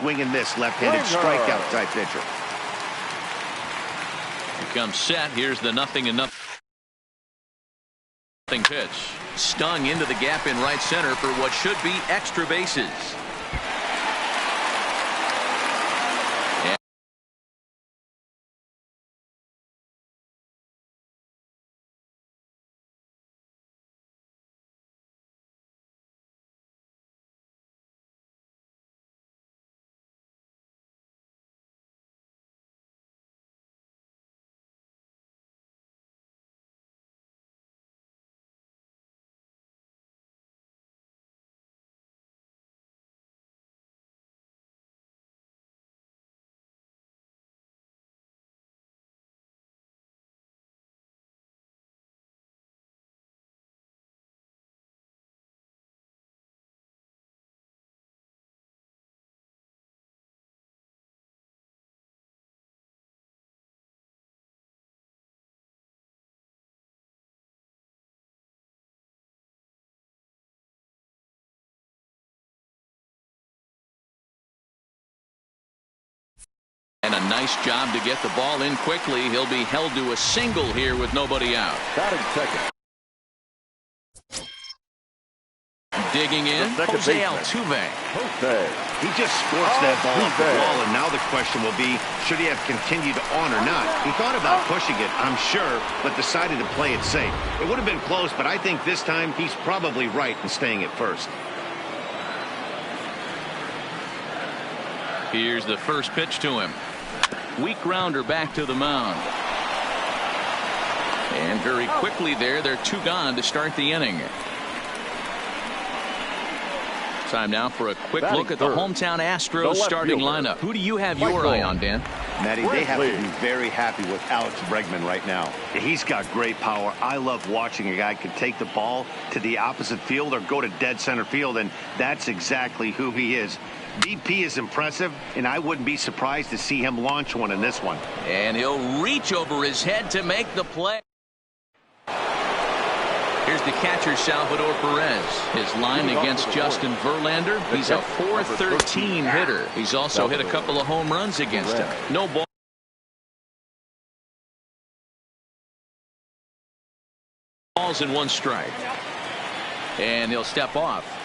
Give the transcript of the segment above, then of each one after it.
swing and miss left-handed strikeout type pitcher. Here comes set. Here's the 0-0 pitch. Stung into the gap in right center for what should be extra bases. And a nice job to get the ball in quickly. He'll be held to a single here with nobody out. Batting second. Digging in, Jose Altuve. He just scorched that ball off the wall, and now the question will be, should he have continued on or not? He thought about pushing it, I'm sure, but decided to play it safe. It would have been close, but I think this time he's probably right in staying at first. Here's the first pitch to him. Weak grounder back to the mound. And very quickly there, they're 2 gone to start the inning. Time now for a quick look at the hometown Astros starting lineup. Who do you have your eye on, Dan? Matty, they have to be very happy with Alex Bregman right now. He's got great power. I love watching a guy can take the ball to the opposite field or go to dead center field, and that's exactly who he is. BP is impressive, and I wouldn't be surprised to see him launch one in this one. And he'll reach over his head to make the play. Here's the catcher, Salvador Perez. His line against Justin Verlander. He's a .413 hitter. He's also hit a couple of home runs against him. No balls and 1 strike. And he'll step off.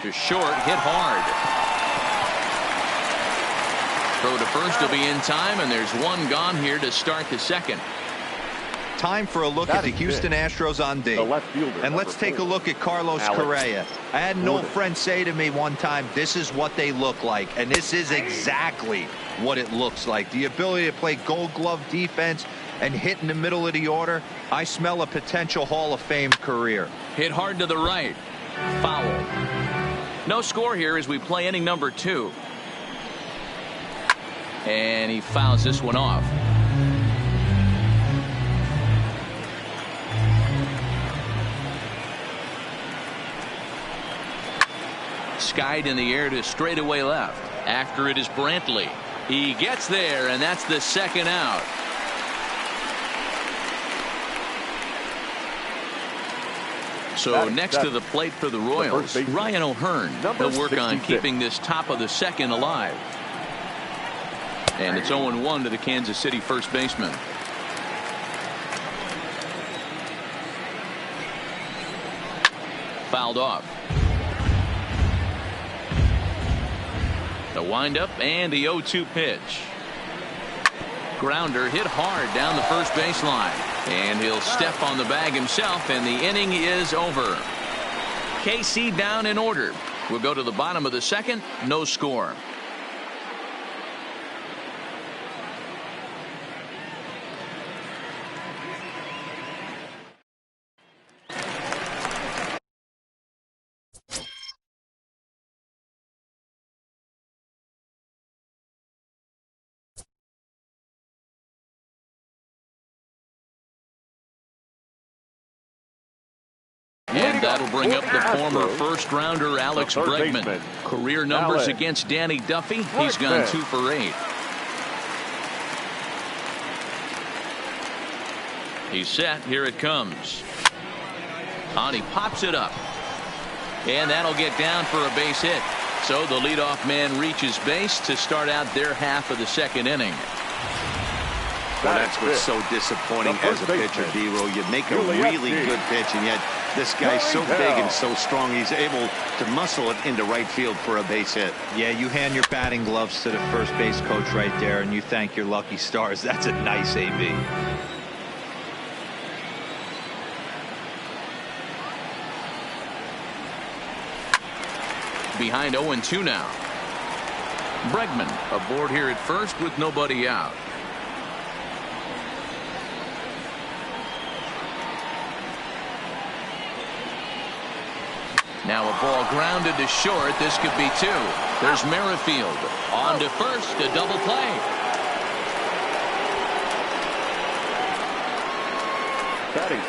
To short, hit hard. Throw to first will be in time, and there's 1 gone here to start the second. Time for a look at the Houston Astros on D. And let's take a look at Carlos Correa. I had an old friend say to me one time, this is what they look like. And this is exactly what it looks like. The ability to play gold glove defense and hit in the middle of the order. I smell a potential Hall of Fame career. Hit hard to the right. Foul. No score here as we play inning number 2. And he fouls this one off. Skied in the air to straightaway left. After it is Brantley. He gets there, and that's the second out. So next to the plate for the Royals, Ryan O'Hearn. He'll work on keeping this top of the second alive. And it's 0-1 to the Kansas City first baseman. Fouled off. The windup and the 0-2 pitch. Grounder hit hard down the first baseline. And he'll step on the bag himself, and the inning is over. KC down in order. We'll go to the bottom of the second. No score. And that'll bring up the former first-rounder Alex Bregman. Career numbers against Danny Duffy. He's gone 2 for 8. He's set. Here it comes. On, he pops it up. And that'll get down for a base hit. So the leadoff man reaches base to start out their half of the second inning. Well, that's what's so disappointing as a pitcher, D-Row. You make a really good pitch, and yet this guy's so big and so strong, he's able to muscle it into right field for a base hit. Yeah, you hand your batting gloves to the first base coach right there, and you thank your lucky stars. That's a nice AB. Behind 0-2 now. Bregman aboard here at first with nobody out. Now a ball grounded to short. This could be two. There's Merrifield on to first, a double play.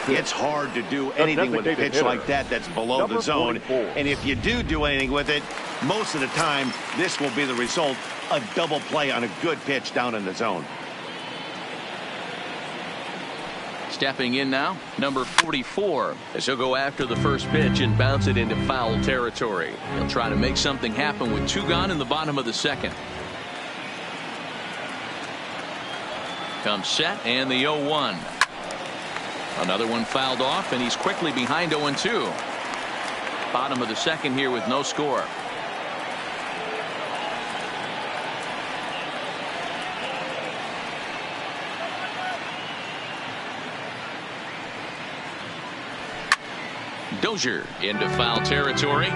It's hard to do anything with a pitch like that that's below the zone. And if you do anything with it, most of the time, this will be the result. A double play on a good pitch down in the zone. Stepping in now, number 44, as he'll go after the first pitch and bounce it into foul territory. He'll try to make something happen with two gone in the bottom of the second. Comes set and the 0-1. Another one fouled off, and he's quickly behind 0-2. Bottom of the second here with no score. Dozier into foul territory.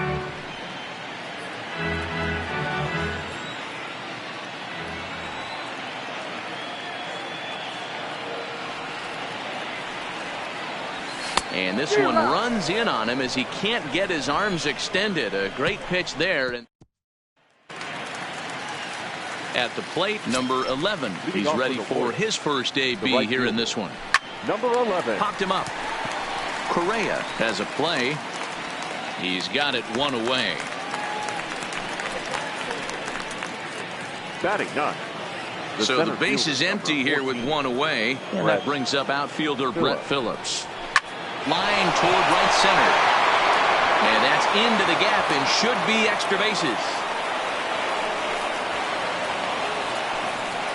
And this one runs in on him as he can't get his arms extended. A great pitch there. And at the plate, number 11. He's ready for his first AB here in this one. Number 11. Popped him up. Correa has a play. He's got it one away. Batting none. So the base is empty here with one away. And that brings up outfielder Brett Phillips. Line toward right center. And that's into the gap and should be extra bases.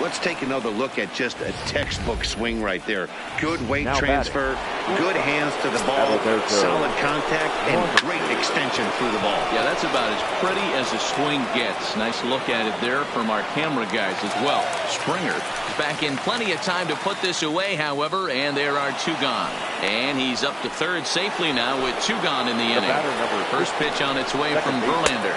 Let's take another look at just a textbook swing right there. Good weight transfer, good hands to the ball, solid contact, and great extension through the ball. Yeah, that's about as pretty as a swing gets. Nice look at it there from our camera guys as well. Springer back in plenty of time to put this away, however, and there are two gone. And he's up to third safely now with two gone in the inning. First pitch on its way from Verlander.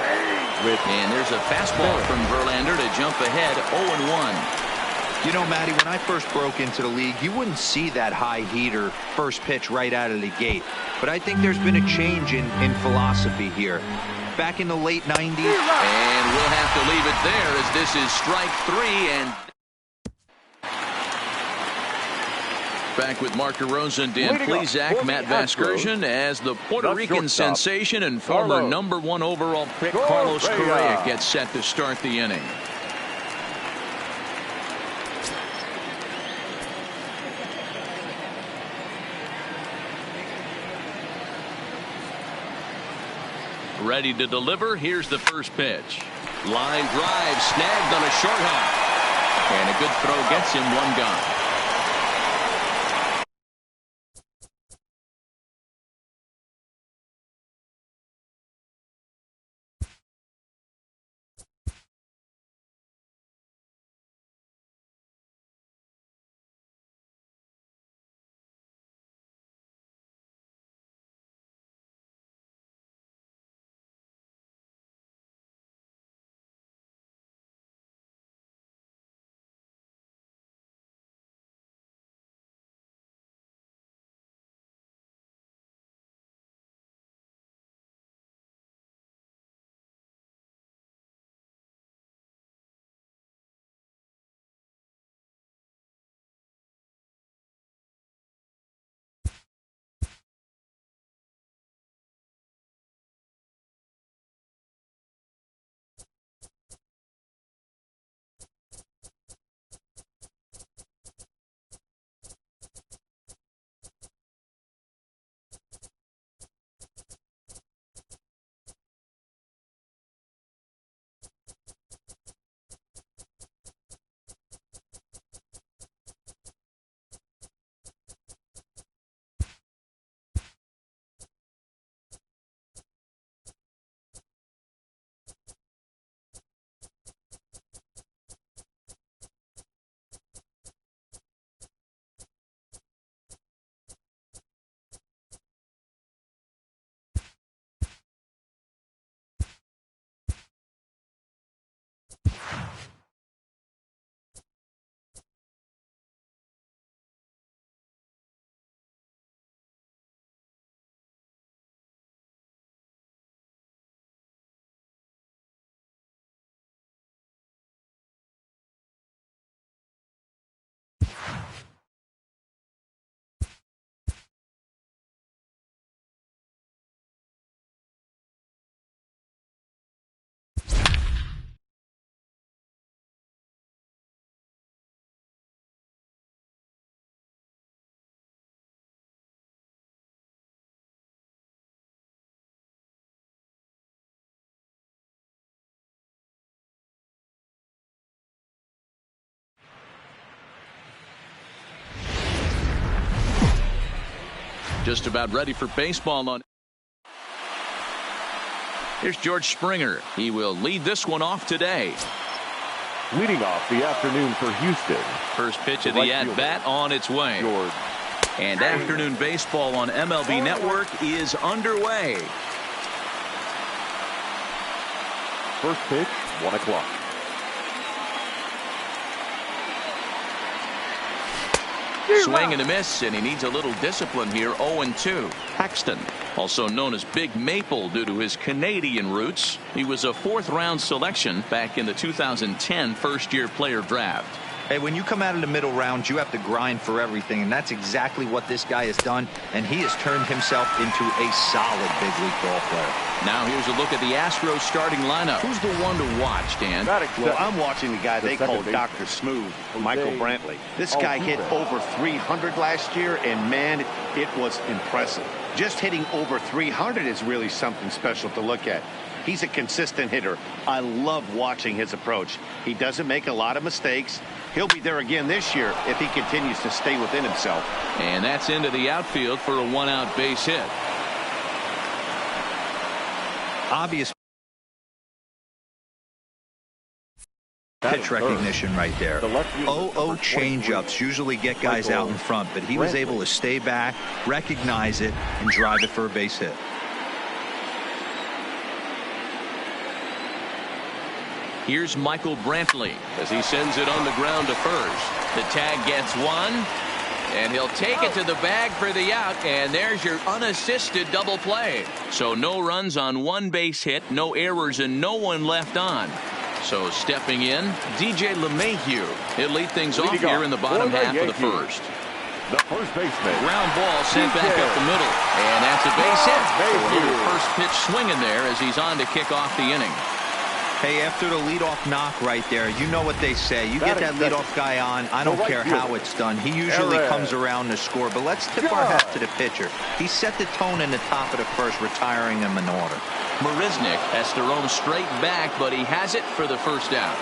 And there's a fastball from Verlander to jump ahead 0-1. You know, Matty, when I first broke into the league, you wouldn't see that high heater first pitch right out of the gate. But I think there's been a change in philosophy here. Back in the late 90s. And we'll have to leave it there as this is strike three. And back with Mark DeRosa and Dan Plesac, Matt Vasgersian as the Puerto Rican sensation and former number 1 overall pick Carlos Correa gets set to start the inning. Ready to deliver. Here's the first pitch. Line drive snagged on a short hop. And a good throw gets him one gone. Just about ready for baseball on. Here's George Springer. He will lead this one off today. Leading off the afternoon for Houston. First pitch of the at-bat on its way. George. And afternoon baseball on MLB Network is underway. First pitch, 1 o'clock. Swing and a miss, and he needs a little discipline here. 0-2. Paxton, also known as Big Maple due to his Canadian roots. He was a 4th-round selection back in the 2010 first-year player draft. Hey, when you come out of the middle rounds, you have to grind for everything, and that's exactly what this guy has done, and he has turned himself into a solid big league ball player. Now here's a look at the Astros starting lineup. Who's the one to watch, Dan? Well, I'm watching the guy they call Dr. Smooth, Michael Brantley. This guy hit over 300 last year, and man, it was impressive. Just hitting over 300 is really something special to look at. He's a consistent hitter. I love watching his approach. He doesn't make a lot of mistakes. He'll be there again this year if he continues to stay within himself. And that's into the outfield for a 1-out base hit. Obvious pitch recognition right there. 0-0 changeups usually get guys out in front, but he was able to stay back, recognize it, and drive it for a base hit. Here's Michael Brantley as he sends it on the ground to first. The tag gets one, and he'll take it to the bag for the out, and there's your unassisted double play. So no runs on 1 base hit, no errors, and no one left on. So stepping in, DJ LeMahieu. He'll lead things off here in the bottom half of the first. The first baseman. Ground ball sent back up the middle, and that's a base hit. So a little first pitch swinging there as he's on to kick off the inning. Hey, after the leadoff knock right there, you know what they say. You get that leadoff guy on, I don't care how it's done. He usually comes around to score. But let's tip our hat to the pitcher. He set the tone in the top of the first, retiring him in order. Marisnick has to roam straight back, but he has it for the first out.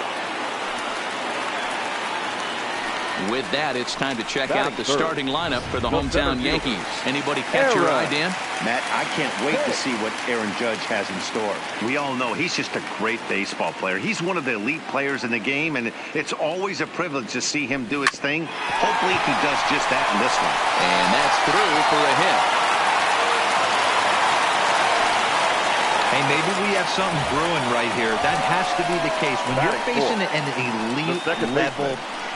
With that, it's time to check out the starting lineup for the hometown Yankees. Anybody catch your eye, Dan? Matt, I can't wait to see what Aaron Judge has in store. We all know he's just a great baseball player. He's one of the elite players in the game, and it's always a privilege to see him do his thing. Hopefully he does just that in this one. And that's through for a hit. Hey, maybe we have something brewing right here. That has to be the case. When you're facing an elite level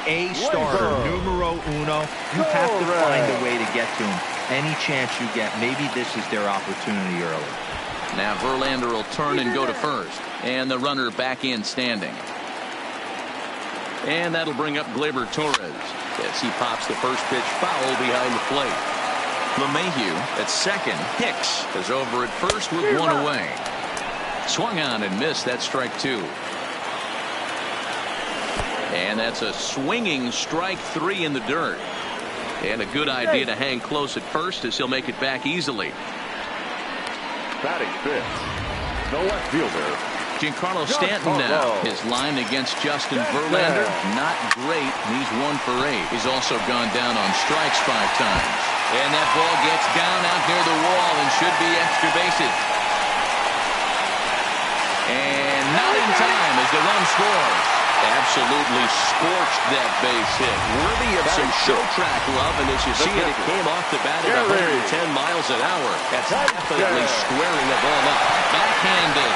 A starter, numero uno, you have to find a way to get to him. Any chance you get, maybe this is their opportunity early. Now Verlander will turn and go to first, and the runner back in standing. And that'll bring up Gleyber Torres as he pops the first pitch foul behind the plate. LeMahieu at second. Hicks is over at first with one away. Swung on and missed. That's strike 2. And that's a swinging strike 3 in the dirt. And a good idea to hang close at first as he'll make it back easily. Batting fifth, the left fielder. Giancarlo Stanton now. His line against Justin Verlander, not great. He's 1 for 8. He's also gone down on strikes 5 times. And that ball gets down out near the wall and should be extra bases. And not in time as the run scores. Absolutely scorched that base hit. Worthy of some show track love, and as you see it, it came off the bat at 110 miles an hour. That's definitely squaring the ball up. Backhanded.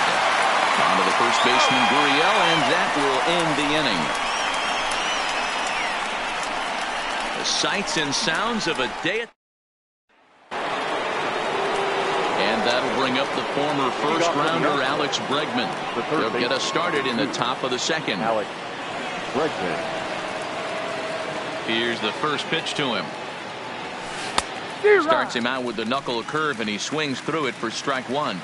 Onto the first baseman, Gurriel, and that will end the inning. The sights and sounds of a day at... And that'll bring up the former first-rounder Alex Bregman. He'll get us started in the top of the second. Alex Bregman. Here's the first pitch to him. Starts him out with the knuckle curve, and he swings through it for strike 1.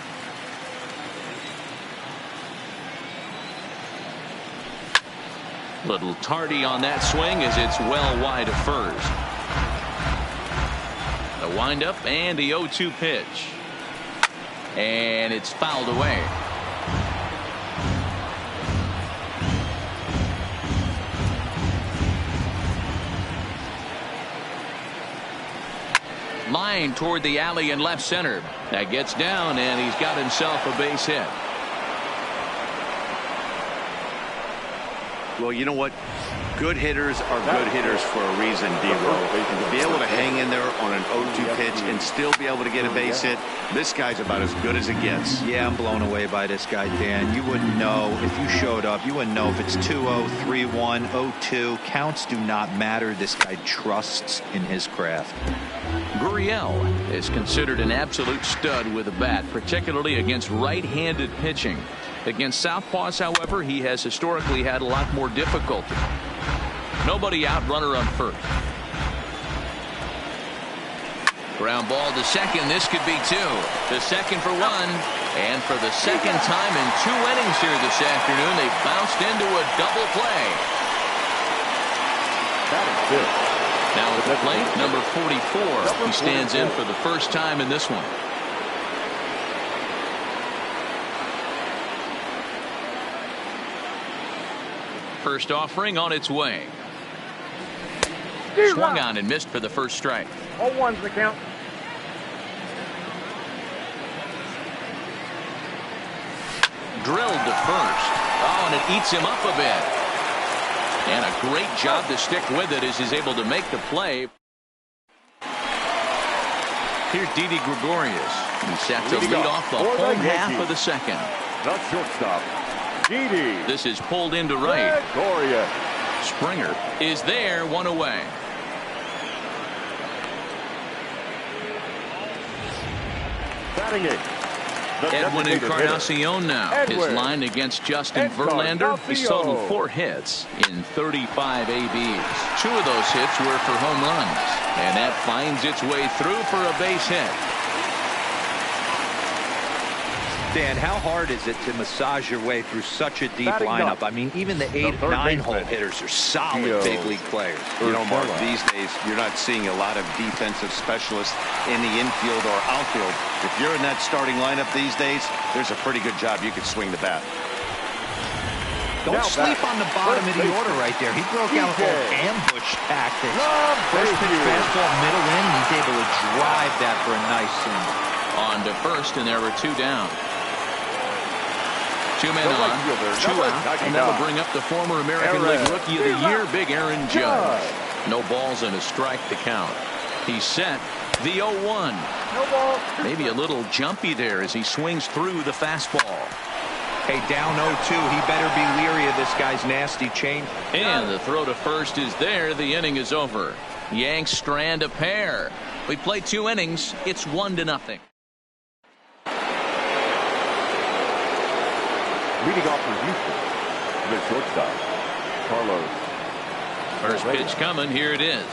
Little tardy on that swing as it's well wide of first. The windup and the 0-2 pitch. And it's fouled away. Line toward the alley in left center. That gets down, and he's got himself a base hit. Well, you know what? Good hitters are good hitters for a reason, D-Row. To be able to hang in there on an 0-2 pitch and still be able to get a base hit, this guy's about as good as it gets. Yeah, I'm blown away by this guy, Dan. You wouldn't know if you showed up. You wouldn't know if it's 2-0, 3-1, 0-2. Counts do not matter. This guy trusts in his craft. Gurriel is considered an absolute stud with a bat, particularly against right-handed pitching. Against southpaws, however, he has historically had a lot more difficulty. Nobody out, runner on first. Ground ball to second. This could be two. To second for one. And for the second time in 2 innings here this afternoon, they bounced into a double play. Now at the plate, number 44. He stands in for the first time in this one. First offering on its way. Swung on and missed for the first strike. 0-1's the count. Drilled to first. Oh, and it eats him up a bit. And a great job to stick with it as he's able to make the play. Here's Didi Gregorius. He's set to lead off the home half of the second. The shortstop, Didi. This is pulled into right. Gregorius. Springer is there, one away. Batting it. Edwin Encarnacion now is lined against Justin Verlander. He totaled 4 hits in 35 ABs. 2 of those hits were for home runs, and that finds its way through for a base hit. Dan, how hard is it to massage your way through such a deep lineup? I mean, even the 8 and 9 hole hitters are solid big league players. You know, Mark, these days you're not seeing a lot of defensive specialists in the infield or outfield. If you're in that starting lineup these days, there's a pretty good job you could swing the bat. Don't sleep on the bottom of the order right there. He broke out with ambush tactics. First pitch fastball, middle in. He's able to drive that for a nice single. On to first, and there were 2 down. 2 men on, 2 out, and that'll bring up the former American League Rookie of the Year, Big Aaron Judge. No balls and a strike to count. He's set. The 0-1. No ball. Maybe a little jumpy there as he swings through the fastball. Hey, down 0-2. He better be leery of this guy's nasty change. And the throw to first is there. The inning is over. Yanks strand a pair. We played 2 innings. It's 1-0. Leading off for Houston, the shortstop, Carlos. First pitch coming. Here it is.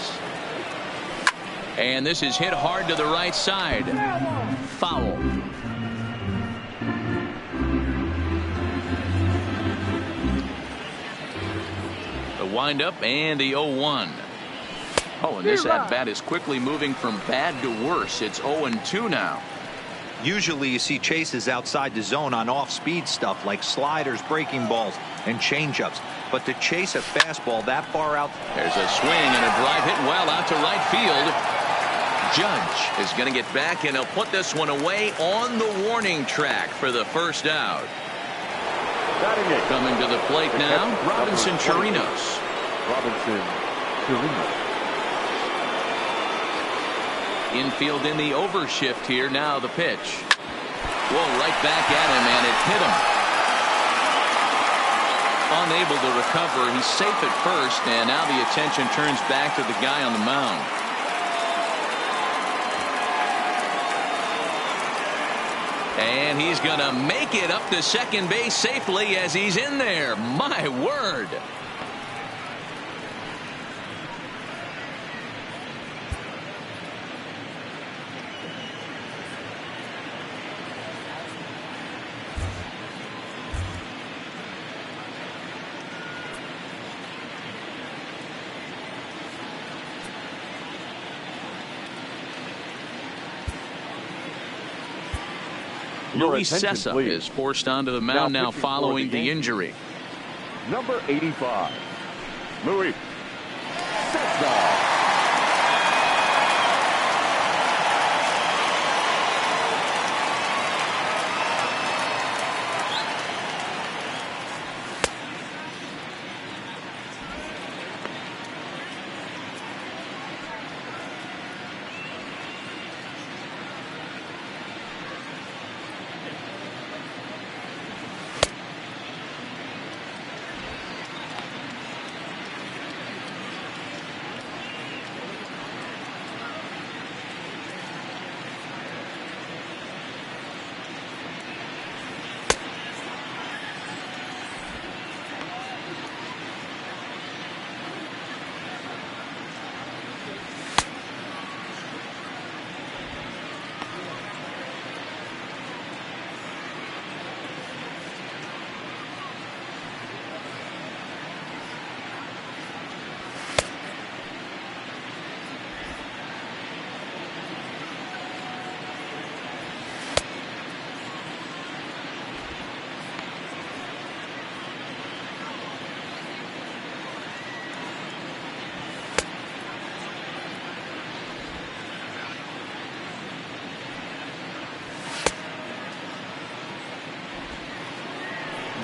And this is hit hard to the right side. Foul. The windup and the 0-1. Oh, and this at-bat is quickly moving from bad to worse. It's 0-2 now. Usually you see chases outside the zone on off-speed stuff like sliders, breaking balls, and changeups. But to chase a fastball that far out. There's a swing and a drive hit well out to right field. Judge is going to get back, and he'll put this one away on the warning track for the first out. Coming to the plate now, Robinson Chirinos. Infield in the overshift here. Now the pitch. Whoa, right back at him, and it hit him. Unable to recover. He's safe at first, and now the attention turns back to the guy on the mound. And he's going to make it up to second base safely as he's in there. My word. Luis Sessa is forced onto the mound now following the injury. Number 85, Luis Sessa.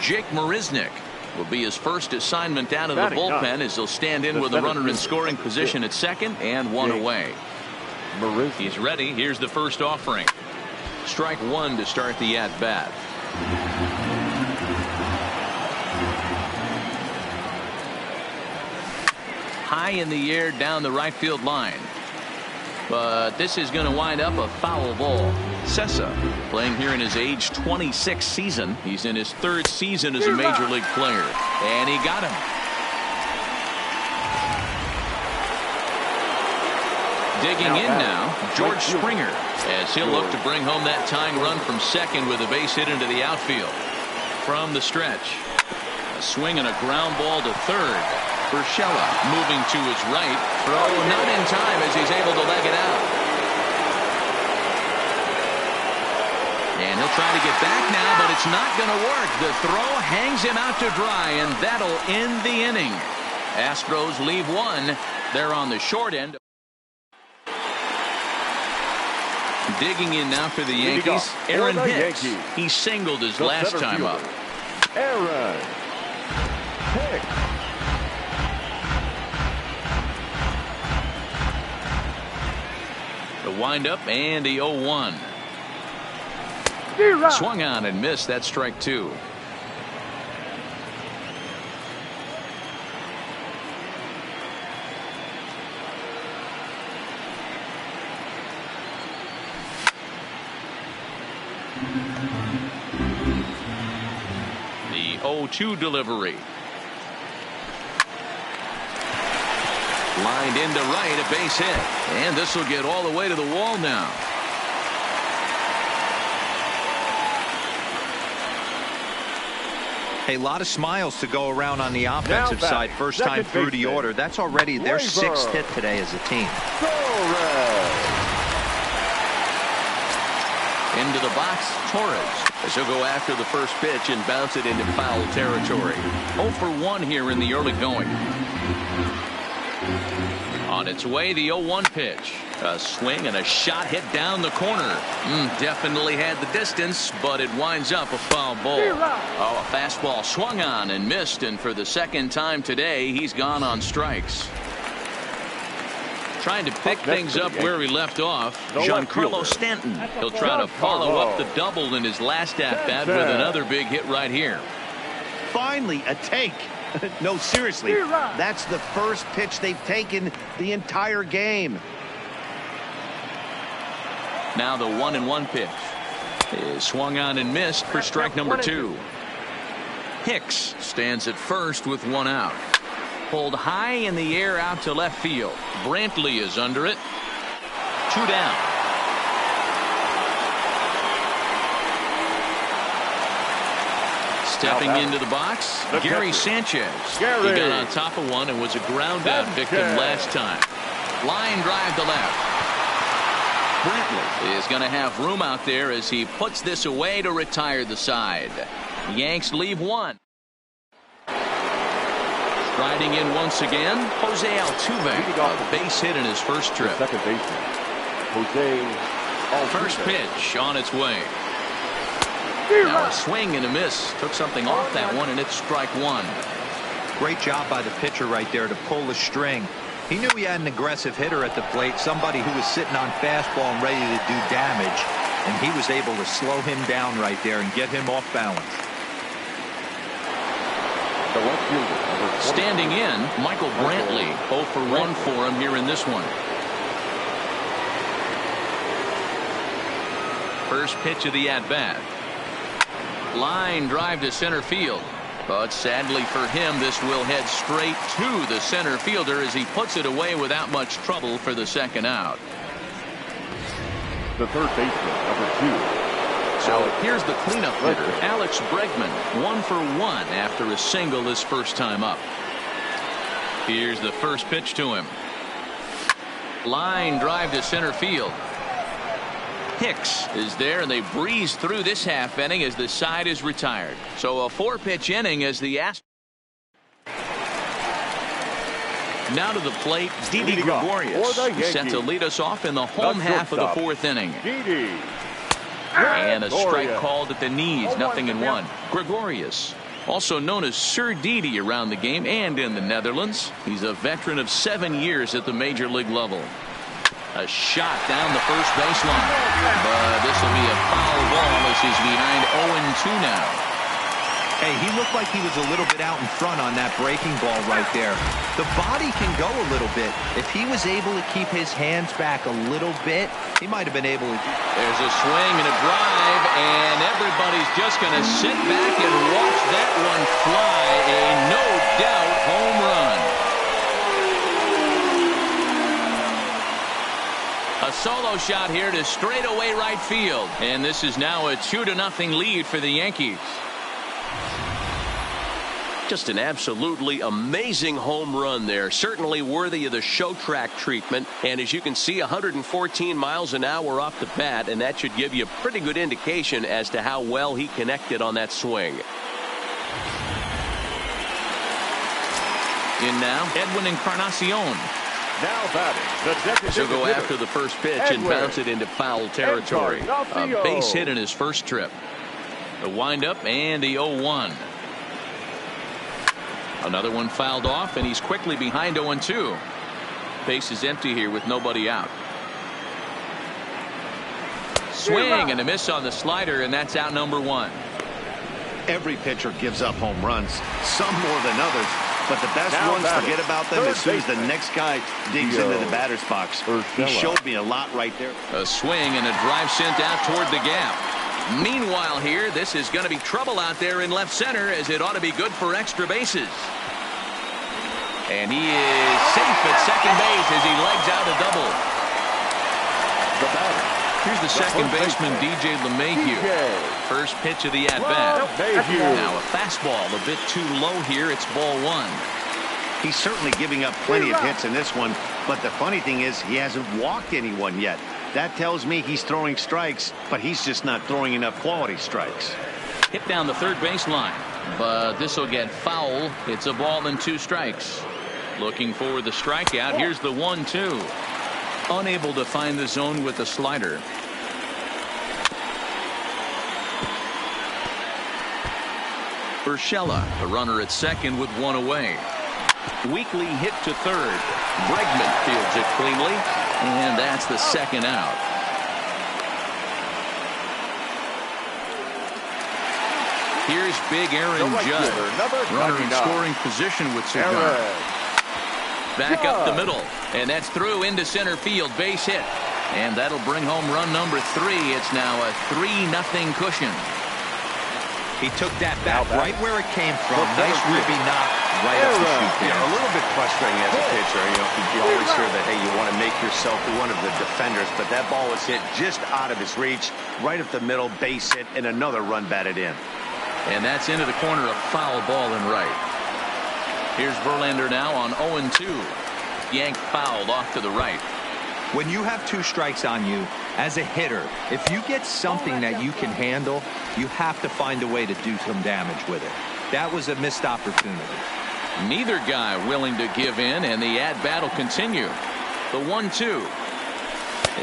Jake Marisnick will be his first assignment down in the bullpen as he'll stand in with a runner in scoring position at second and one away. He's ready. Here's the first offering. Strike one to start the at-bat. High in the air down the right field line. But this is going to wind up a foul ball. Sessa playing here in his age 26 season. He's in his third season as a major league player. And he got him. Digging in now, George Springer, as he'll look to bring home that tying run from second with a base hit into the outfield. From the stretch, a swing and a ground ball to third. Urshela moving to his right. Throw not in time as he's able to leg it out. And he'll try to get back now, but it's not going to work. The throw hangs him out to dry, and that'll end the inning. Astros leave one. They're on the short end. Digging in now for the Yankees, Aaron Hicks. He singled his last time up. Aaron Hicks. The windup and the 0-1. Swung on and missed. That strike two. The 0-2 delivery. Lined into right, a base hit. And this will get all the way to the wall now. A lot of smiles to go around on the offensive side. First time through the order. That's already their sixth hit today as a team. Into the box, Torres. As he'll go after the first pitch and bounce it into foul territory. 0 for 1 here in the early going. On its way, the 0-1 pitch. A swing and a shot hit down the corner. Definitely had the distance, but it winds up a foul ball. Oh, a fastball swung on and missed, and for the second time today, he's gone on strikes. Trying to pick things up where he left off, Giancarlo Stanton. He'll try to follow up the double in his last at-bat with another big hit right here. Finally, a take. No, seriously, that's the first pitch they've taken the entire game. Now the 1-1 pitch is swung on and missed for strike number 2. Hicks stands at first with one out. Pulled high in the air out to left field. Brantley is under it. 2 down. Stepping into the box, Gary Sanchez. He got on top of one and was a ground out victim last time. Line drive to left. Brantley is going to have room out there as he puts this away to retire the side. Yanks leave one. Riding in once again, Jose Altuve. A base hit in his first trip. Second baseman, Jose Altuve. First pitch on its way. Now a swing and a miss. Took something off that one, and it's strike one. Great job by the pitcher right there to pull the string. He knew he had an aggressive hitter at the plate, somebody who was sitting on fastball and ready to do damage, and he was able to slow him down right there and get him off balance. The left fielder, standing in, Michael Brantley. 0 for 1 for him here in this one. First pitch of the at-bat. Line drive to center field. But sadly for him, this will head straight to the center fielder as he puts it away without much trouble for the second out. The third baseman, number 2. So here's the cleanup hitter, Alex Bregman. 1 for 1 after a single his first time up. Here's the first pitch to him. Line drive to center field. Hicks is there, and they breeze through this half inning as the side is retired. So a 4-pitch inning as the Astros. Now to the plate, Didi Gregorius, set to lead us off in the home half of the 4th inning. And a strike called at the knees, 0-1. Gregorius Also known as Sir Didi around the game and in the Netherlands. He's a veteran of 7 years at the major league level. A shot down the first baseline. But this will be a foul ball as he's behind 0-2 now. Hey, he looked like he was a little bit out in front on that breaking ball right there. The body can go a little bit. If he was able to keep his hands back a little bit, he might have been able to. There's a swing and a drive, and everybody's just going to sit back and watch that one fly. A no-doubt home run. A solo shot here to straightaway right field. And this is now a 2-0 lead for the Yankees. Just an absolutely amazing home run there. Certainly worthy of the show track treatment. And as you can see, 114 miles an hour off the bat, and that should give you a pretty good indication as to how well he connected on that swing. In now, Edwin Encarnacion. Now batting, He'll go after the first pitch and bounce it into foul territory. A base hit in his first trip. The windup and the 0-1. Another one fouled off, and he's quickly behind 0-2. Base is empty here with nobody out. Swing and a miss on the slider, and that's out number 1. Every pitcher gives up home runs, some more than others, but the best ones, forget about them as soon as the next guy digs into the batter's box. He showed me a lot right there. A swing and a drive sent out toward the gap. Meanwhile here, this is going to be trouble out there in left center, as it ought to be good for extra bases. And he is safe at second base as he legs out a double. The batter. Here's the second baseman, DJ LeMahieu. First pitch of the at-bat. Now a fastball a bit too low here. It's ball 1. He's certainly giving up plenty of hits in this one, but the funny thing is he hasn't walked anyone yet. That tells me he's throwing strikes, but he's just not throwing enough quality strikes. Hit down the third baseline, but this will get foul. It's a ball and 2 strikes. Looking for the strikeout. Here's the 1-2. Unable to find the zone with the slider. Urshela, a runner at second with 1 away. Weakly hit to third. Bregman fields it cleanly, and that's the second out. Here's big Aaron Judge. Runner in scoring position with Cigar. Back up the middle, and that's through into center field. Base hit, and that'll bring home run number 3. It's now a 3-0 cushion. He took that bat right where it came from. Nice ribby knock right up the chute. A little bit frustrating as a pitcher. You always hear that, hey, you want to make yourself one of the defenders, but that ball was hit just out of his reach, right up the middle, base hit, and another run batted in. And that's into the corner, a foul ball and right. Here's Verlander now on 0-2. Yanked fouled off to the right. When you have 2 strikes on you, as a hitter, if you get something that you can handle, you have to find a way to do some damage with it. That was a missed opportunity. Neither guy willing to give in, and the at-bat will continue. The 1-2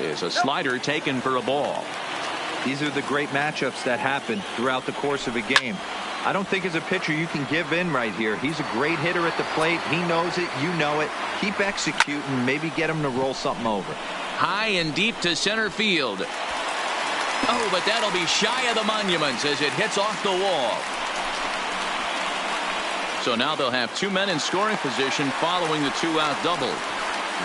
is a slider taken for a ball. These are the great matchups that happen throughout the course of a game. I don't think as a pitcher you can give in right here. He's a great hitter at the plate. He knows it. You know it. Keep executing. Maybe get him to roll something over. High and deep to center field. Oh, but that'll be shy of the monuments as it hits off the wall. So now they'll have 2 men in scoring position following the 2-out double.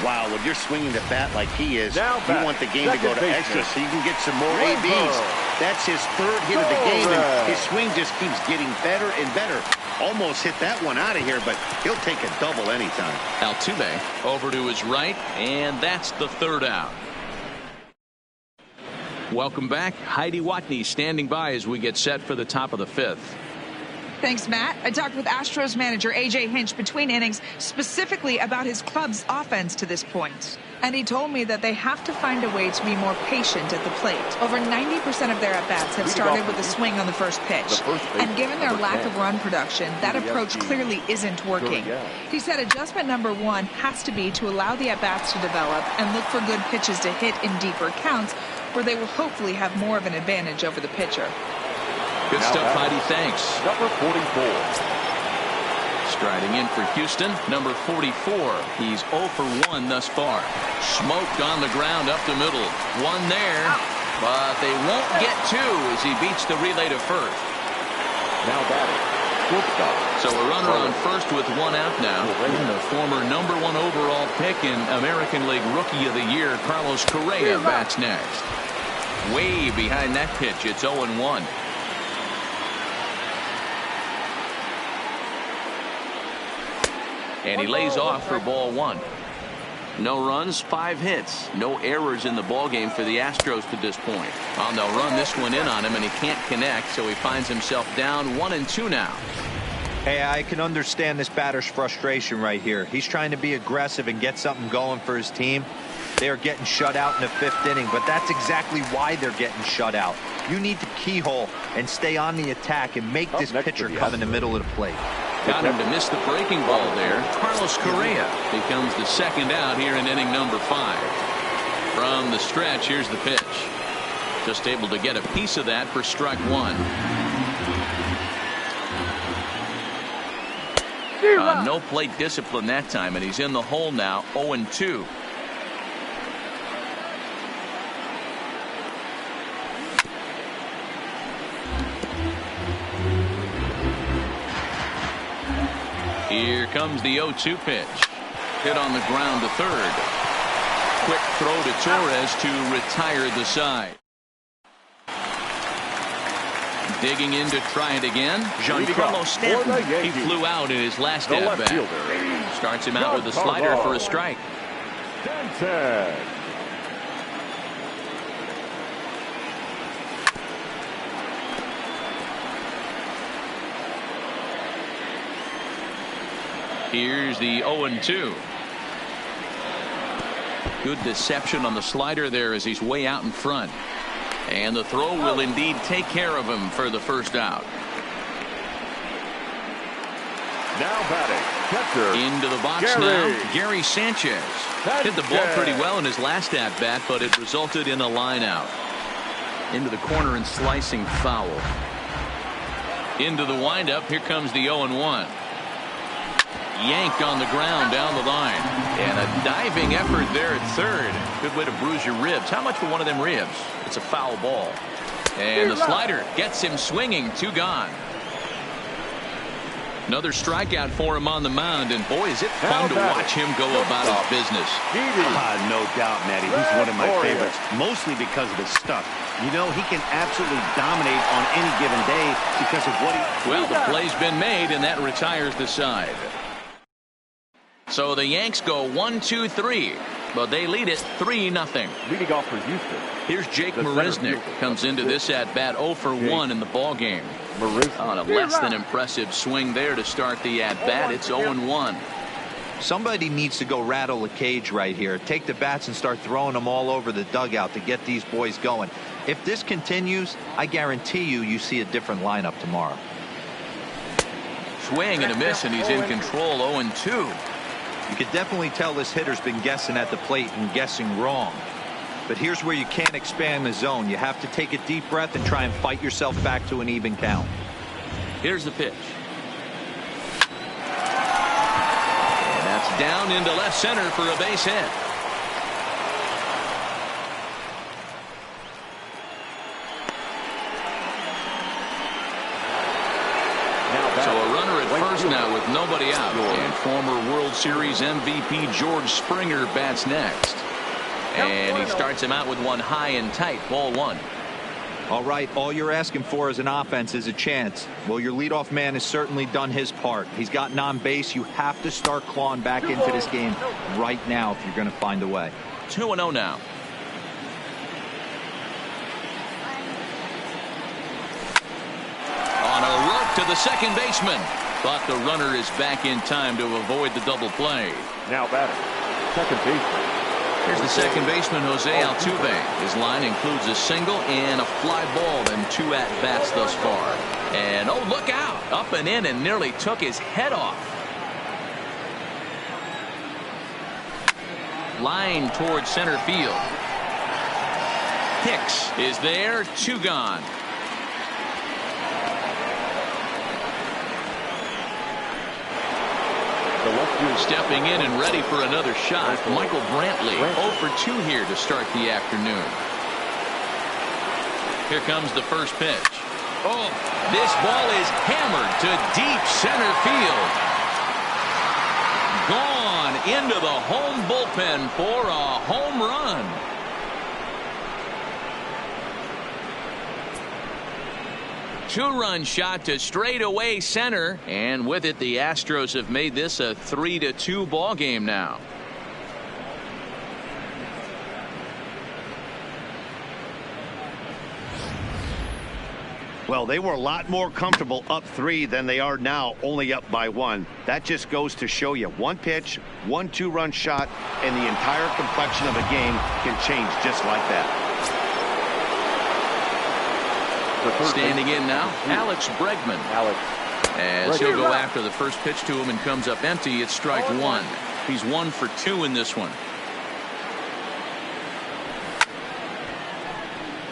Wow, when you're swinging the bat like he is, you want the game to go to extra so you can get some more ABs. That's his 3rd hit of the game, and his swing just keeps getting better and better. Almost hit that one out of here, but he'll take a double anytime. Altuve over to his right, and that's the 3rd out. Welcome back. Heidi Watney standing by as we get set for the top of the 5th. Thanks, Matt. I talked with Astros manager A.J. Hinch between innings specifically about his club's offense to this point. And he told me that they have to find a way to be more patient at the plate. Over 90% of their at-bats have started with a swing on the first pitch. And given their lack of run production, that approach clearly isn't working. He said adjustment number 1 has to be to allow the at-bats to develop and look for good pitches to hit in deeper counts where they will hopefully have more of an advantage over the pitcher. Good stuff, Heidi. Thanks. Number 44. Striding in for Houston, number 44. He's 0 for 1 thus far. Smoked on the ground up the middle. One there, but they won't get two as he beats the relay to first. Now batting. So a runner on first with one out now. And the former number 1 overall pick in American League Rookie of the Year, Carlos Correa, bats next. Way behind that pitch. It's 0-1. And he lays off for ball 1. No runs, 5 hits. No errors in the ballgame for the Astros to this point. Well, they'll run this one in on him, and he can't connect, so he finds himself down 1-2 now. Hey, I can understand this batter's frustration right here. He's trying to be aggressive and get something going for his team. They are getting shut out in the 5th inning, but that's exactly why they're getting shut out. You need to keyhole and stay on the attack and make this pitcher come in the middle of the plate. Got him to miss the breaking ball there. Carlos Correa becomes the second out here in inning number 5. From the stretch, here's the pitch. Just able to get a piece of that for strike 1. No plate discipline that time, and he's in the hole now, 0-2. Here comes the 0-2 pitch. Hit on the ground to third. Quick throw to Torres to retire the side. Digging in to try it again. Giancarlo Stanton. He flew out in his last at bat. Starts him out with a slider for a strike. Here's the 0-2. Good deception on the slider there as he's way out in front. And the throw will indeed take care of him for the first out. Now batting, catcher. Into the box now, Gary Sanchez. Hit the ball pretty well in his last at bat, but it resulted in a line out. Into the corner and slicing foul. Into the windup. Here comes the 0-1. Yanked on the ground down the line. And a diving effort there at third. Good way to bruise your ribs. How much for one of them ribs? It's a foul ball. And the slider gets him swinging. 2 gone. Another strikeout for him on the mound. And boy, is it fun to watch him go about his business. No doubt, Matty. He's one of my favorites. Mostly because of his stuff. You know, he can absolutely dominate on any given day because of what he... Well, the play's been made, and that retires the side. So the Yanks go 1-2-3, but they lead it 3-0. Leading off for Houston. Here's Jake Marisnick. Comes into this at bat 0 for 1 in the ball game. On a less than impressive swing there to start the at bat. It's 0-1. Somebody needs to go rattle a cage right here. Take the bats and start throwing them all over the dugout to get these boys going. If this continues, I guarantee you see a different lineup tomorrow. Swing and a miss, and he's in control. 0-2. You could definitely tell this hitter's been guessing at the plate and guessing wrong. But here's where you can't expand the zone. You have to take a deep breath and try and fight yourself back to an even count. Here's the pitch. And that's down into left center for a base hit. So a runner at first now with nobody out. And former World Series MVP George Springer bats next. And he starts him out with one high and tight. Ball 1. All right, all you're asking for as an offense is a chance. Well, your leadoff man has certainly done his part. He's gotten on base. You have to start clawing back into this game right now if you're going to find a way. 2-0 now. On a rope to the second baseman. But the runner is back in time to avoid the double play. Now batting, second baseman. Here's the second baseman, Jose Altuve. His line includes a single and a fly ball and 2 at-bats thus far. And, oh, look out. Up and in and nearly took his head off. Line towards center field. Hicks is there. 2 gone. Stepping in and ready for another shot, Michael Brantley. 0 for 2 here to start the afternoon. Here comes the first pitch. Oh, this ball is hammered to deep center field. Gone into the home bullpen for a home run. Two-run shot to straightaway center, and with it the Astros have made this a 3-2 ball game now. Well, they were a lot more comfortable up 3 than they are now, only up by 1. That just goes to show you one pitch, 1 2-run shot, and the entire complexion of a game can change just like that. Standing in now, Alex Bregman. As he'll go after the first pitch to him and comes up empty, it's strike 1. He's 1 for 2 in this one.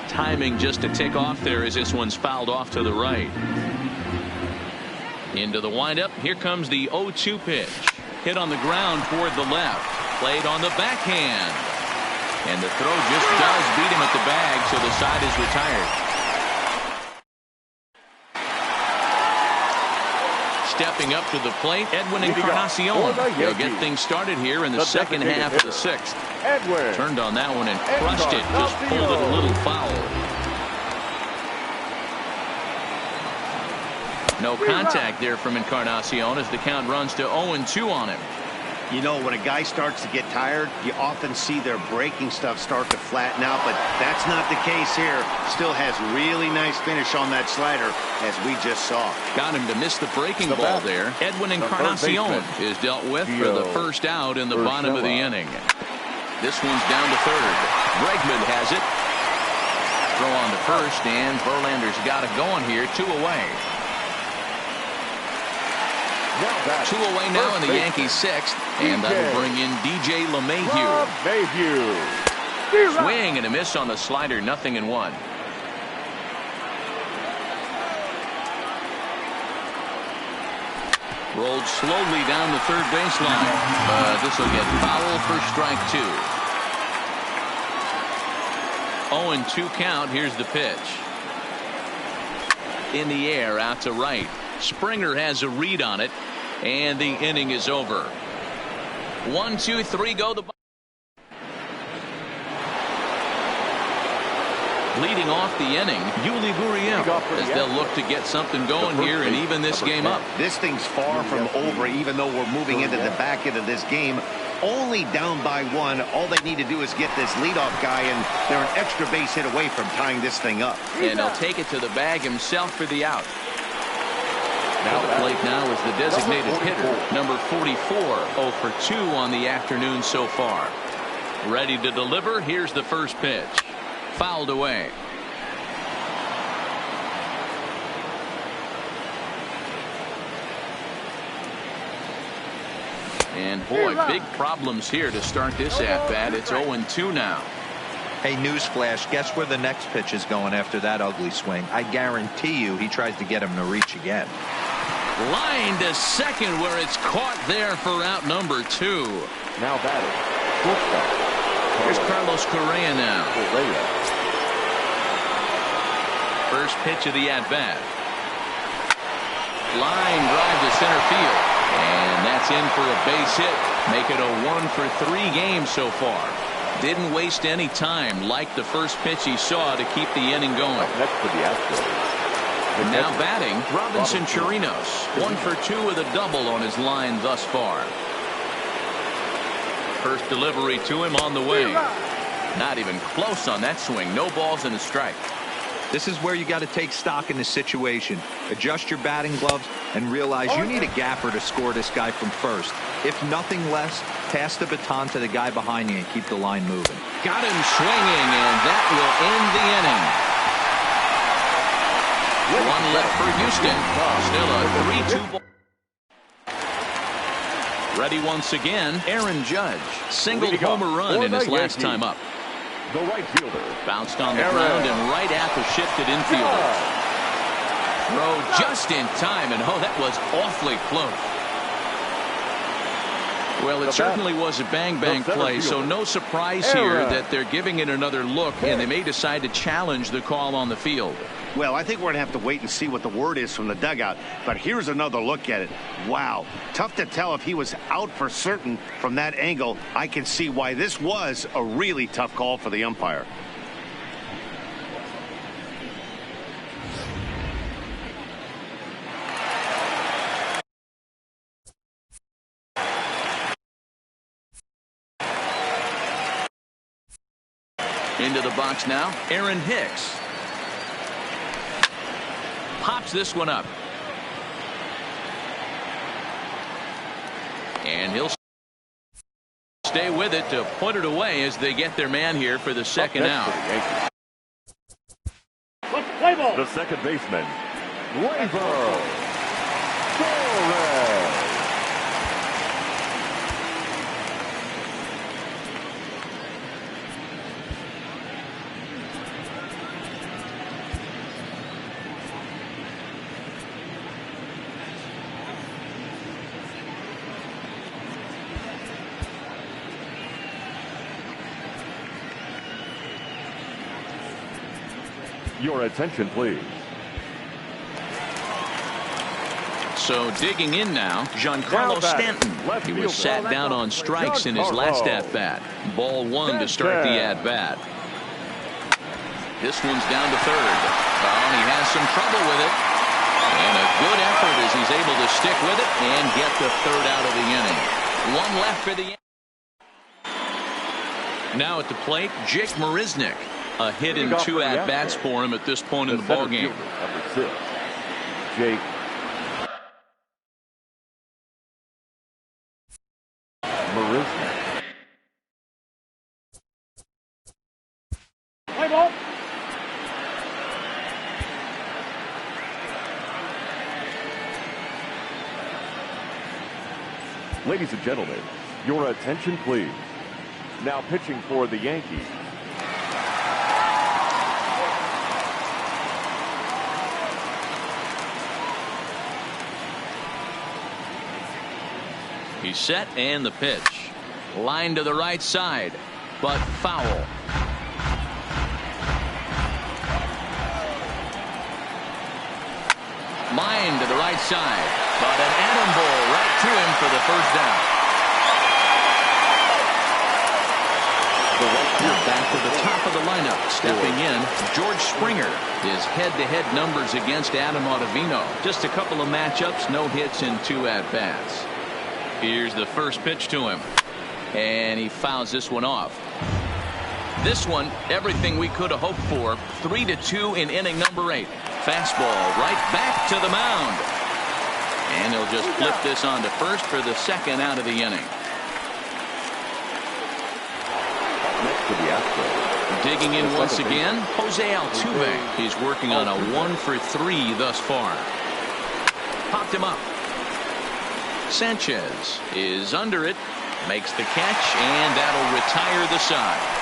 Timing just to tick off there as this one's fouled off to the right. Into the windup. Here comes the 0-2 pitch. Hit on the ground toward the left. Played on the backhand. And the throw just does beat him at the bag, so the side is retired. Stepping up to the plate, Edwin Encarnacion. He'll get things started here in the second half of the 6th. Turned on that one and crushed it. Just pulled it a little foul. No contact there from Encarnacion as the count runs to 0-2 on him. You know, when a guy starts to get tired, you often see their breaking stuff start to flatten out, but that's not the case here. Still has really nice finish on that slider, as we just saw. Got him to miss the breaking ball there. Edwin Encarnacion is dealt with for the first out in the bottom of the inning. This one's down to third. Bregman has it. Throw on to first, and Verlander's got it going here. 2 away. 2 away now in the Yankees' 6th, and that'll bring in DJ LeMahieu. Swing and a miss on the slider, 0-1. Rolled slowly down the third baseline, but this will get foul for strike 2. 0-2 count. Here's the pitch. In the air, out to right. Springer has a read on it, and the inning is over. 1, 2, 3 go. Leading off the inning, Yuli Gurriel, as they'll look to get something going here and even this game up. This thing's far from over, even though we're moving into the back end of this game. Only down by 1. All they need to do is get this leadoff guy, and they're an extra base hit away from tying this thing up. And he'll take it to the bag himself for the out. At the plate now is the designated hitter, number 44, 0 for 2 on the afternoon so far. Ready to deliver. Here's the first pitch. Fouled away. And boy, big problems here to start this at-bat. It's 0-2 now. Hey, newsflash, guess where the next pitch is going after that ugly swing? I guarantee you he tries to get him to reach again. Line to second, where it's caught there for out number 2. Now batting. Shortstop. Here's Carlos Correa now. First pitch of the at-bat. Line drive to center field. And that's in for a base hit. Make it a 1 for 3 game so far. Didn't waste any time like the first pitch he saw to keep the inning going. Next to the Astros. Now batting, Robinson Chirinos. 1 for 2 with a double on his line thus far. First delivery to him on the way. Not even close on that swing. No balls and a strike. This is where you got to take stock in the situation. Adjust your batting gloves and realize you need a gapper to score this guy from first. If nothing less, pass the baton to the guy behind you and keep the line moving. Got him swinging, and that will end the inning. 1 left for Houston. Still a 3-2 ball. Ready once again, Aaron Judge. Singled homer run in his last time up. The right fielder. Bounced on the ground and right at the shifted infielder. Throw just in time, and oh, that was awfully close. Well, it certainly was a bang-bang play, so no surprise here that they're giving it another look, and they may decide to challenge the call on the field. Well, I think we're going to have to wait and see what the word is from the dugout, but here's another look at it. Wow. Tough to tell if he was out for certain from that angle. I can see why this was a really tough call for the umpire. Into the box now, Aaron Hicks. Pops this one up. And he'll stay with it to put it away as they get their man here for the second out. The second baseman, Gleyber Torres. Your attention, please. So digging in now, Giancarlo Stanton. He was sat down on strikes in his last at-bat. Ball one to start the at-bat. This one's down to third. Oh, he has some trouble with it. And a good effort as he's able to stick with it and get the third out of the inning. One left for the inning. Now at the plate, Jake Marisnick. A hit in 2 at-bats for him at this point in the ballgame. Number 6, Jake Marisnick. Play ball. Ladies and gentlemen, your attention, please. Now pitching for the Yankees, he's set and the pitch. Line to the right side, but foul. Line to the right side, but an atom ball right to him for the first down. Now back to the top of the lineup. Stepping in, George Springer. His head-to-head numbers against Adam Ottavino. Just a couple of matchups, no hits in 2 at-bats. Here's the first pitch to him. And he fouls this one off. This one, everything we could have hoped for. 3-2 in inning number 8. Fastball right back to the mound. And he'll just flip this on to first for the second out of the inning. next to the Astros. Digging in once again, Jose Altuve. He's working on a 1-for-3 thus far. Popped him up. Sanchez is under it, makes the catch, and that'll retire the side.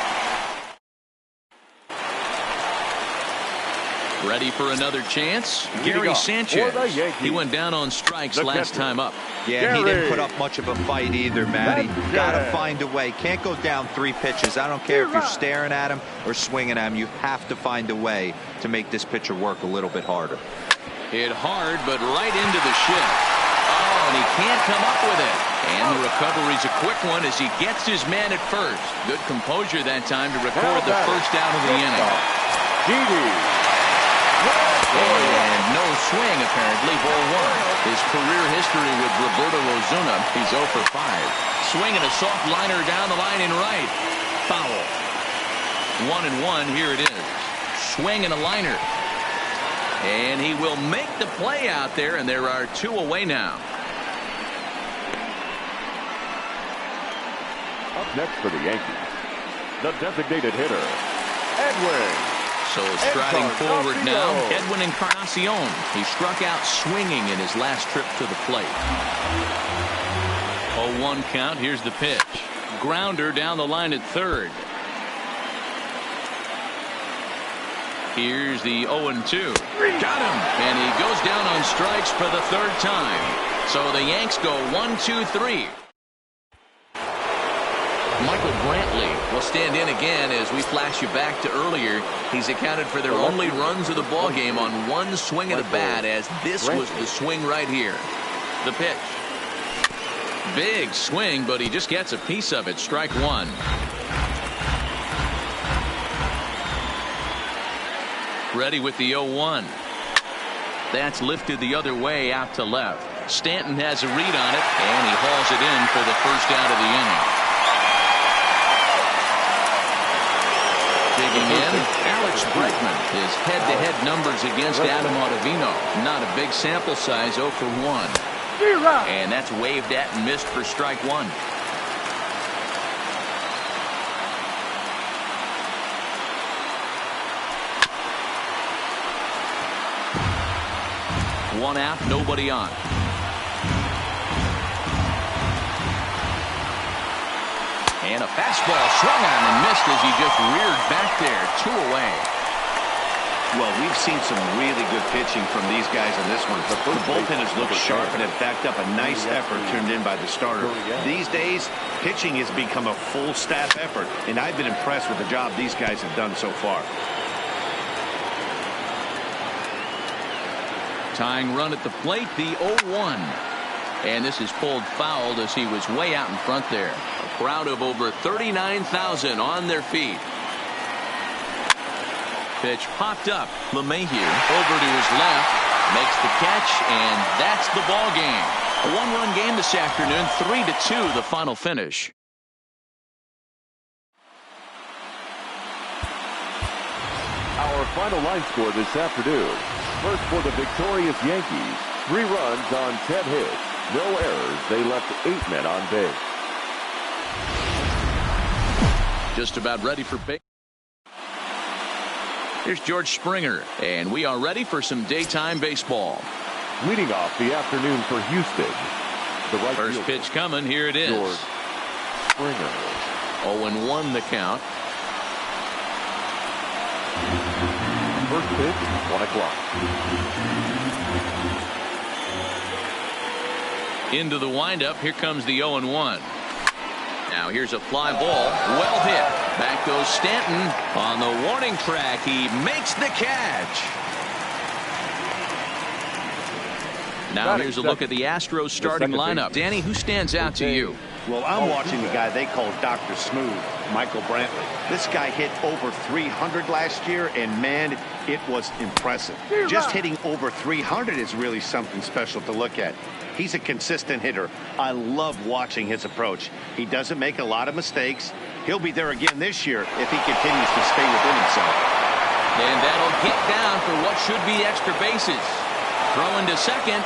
Ready for another chance? Gary Sanchez. He went down on strikes last time up. Yeah, he didn't put up much of a fight either, Matty. Got to find a way. Can't go down 3 pitches. I don't care if you're staring at him or swinging at him. You have to find a way to make this pitcher work a little bit harder. Hit hard, but right into the shift. Oh, and he can't come up with it. And the recovery's a quick one as he gets his man at first. Good composure that time to record the first out of the inning. And no swing, apparently, ball 1. His career history with Roberto Ozuna, he's 0 for 5. Swinging a soft liner down the line in right. Foul. 1-1, here it is. Swinging a liner. And he will make the play out there, and there are 2 away now. Up next for the Yankees, the designated hitter, Edwin. So striding forward now, Edwin Encarnacion. He struck out swinging in his last trip to the plate. 0-1 count. Here's the pitch. Grounder down the line at third. Here's the 0-2. Got him. And he goes down on strikes for the 3rd time. So the Yanks go 1-2-3. Michael Brantley will stand in again as we flash you back to earlier. He's accounted for their only runs of the ball game on one swing of the bat, as this was the swing right here. The pitch. Big swing, but he just gets a piece of it. Strike one. Ready with the 0-1. That's lifted the other way out to left. Stanton has a read on it, and he hauls it in for the first out of the inning. Digging in, Alex Bregman. His head-to-head numbers against Adam Ottavino. Not a big sample size, 0 for 1. And that's waved at and missed for strike one. One out, nobody on. And a fastball swung on and missed as he just reared back there. 2 away. Well, we've seen some really good pitching from these guys in this one. The bullpen has looked sharp and have backed up a nice effort turned in by the starter. These days, pitching has become a full staff effort, and I've been impressed with the job these guys have done so far. Tying run at the plate, the 0-1. And this is pulled foul as he was way out in front there. A crowd of over 39,000 on their feet. Pitch popped up. LeMahieu over to his left. Makes the catch, and that's the ball game. A one-run game this afternoon, 3-2 the final finish. Our final line score this afternoon. First for the victorious Yankees. 3 runs on 10 hits. No errors. They left 8 men on base. Just about ready for base. Here's George Springer, and we are ready for some daytime baseball. Leading off the afternoon for Houston. The right First fielder. pitch coming. Here it is. George Springer. 0-1 the count. First pitch, 1 o'clock. Into the windup. Here comes the 0-1. Now here's a fly ball. Well hit. Back goes Stanton on the warning track. He makes the catch. Now here's a look at the Astros starting lineup. Danny, who stands out to you? Well, I'm watching the guy they call Dr. Smooth, Michael Brantley. This guy hit over 300 last year, and man, it was impressive. Just hitting over 300 is really something special to look at. He's a consistent hitter. I love watching his approach. He doesn't make a lot of mistakes. He'll be there again this year if he continues to stay within himself. And that'll get down for what should be extra bases. Throwing to second.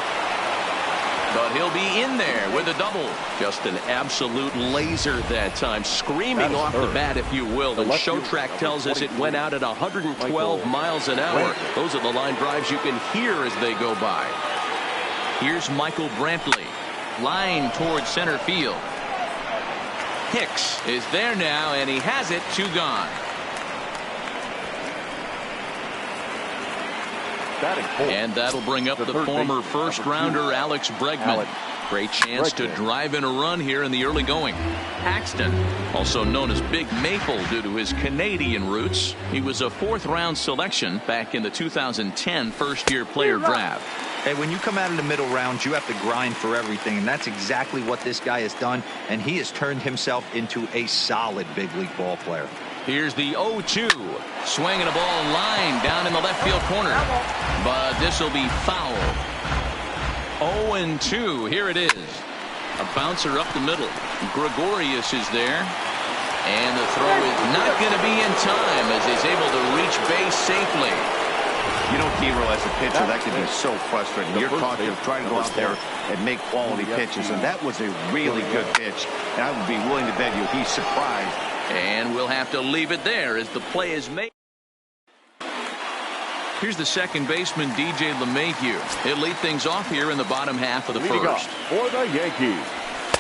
But he'll be in there with a double. Just an absolute laser that time. Screaming off the bat, if you will. And Show Track tells us it went out at 112 miles an hour. Those are the line drives you can hear as they go by. Here's Michael Brantley. Line towards center field. Hicks is there now, and he has it. 2 gone. And that'll bring up the former first-rounder Alex Bregman. Great chance to drive in a run here in the early going. Paxton, also known as Big Maple due to his Canadian roots. He was a 4th-round selection back in the 2010 first-year player draft. Hey, when you come out of the middle rounds, you have to grind for everything, and that's exactly what this guy has done, and he has turned himself into a solid big league ball player. Here's the 0-2. Swinging a ball line down in the left field corner. But this will be foul. 0-2. Here it is. A bouncer up the middle. Gregorius is there. And the throw is not going to be in time as he's able to reach base safely. You know, T-Row, as a pitcher, that can be so frustrating. You're taught to try to go out there and make quality pitches, and that was a really good pitch. And I would be willing to bet you he's surprised. And we'll have to leave it there as the play is made. Here's the second baseman, DJ LeMahieu. He'll lead things off here in the bottom half of the first. For the Yankees.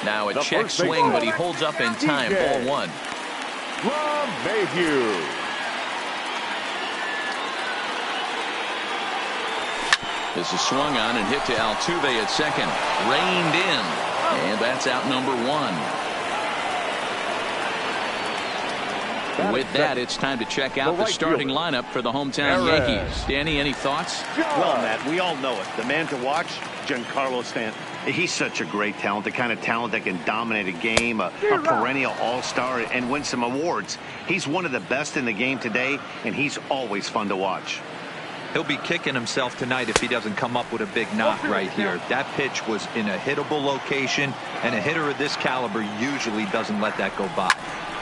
Now a check swing, but he holds up in time. Ball 1. LeMahieu. This is swung on and hit to Altuve at second. Reined in. And that's out number 1. With that, it's time to check out the starting lineup for the hometown Yankees. Danny, any thoughts? Well, Matt, we all know it. The man to watch, Giancarlo Stanton. He's such a great talent, the kind of talent that can dominate a game, a perennial all-star, and win some awards. He's one of the best in the game today, and he's always fun to watch. He'll be kicking himself tonight if he doesn't come up with a big knock right here. That pitch was in a hittable location, and a hitter of this caliber usually doesn't let that go by.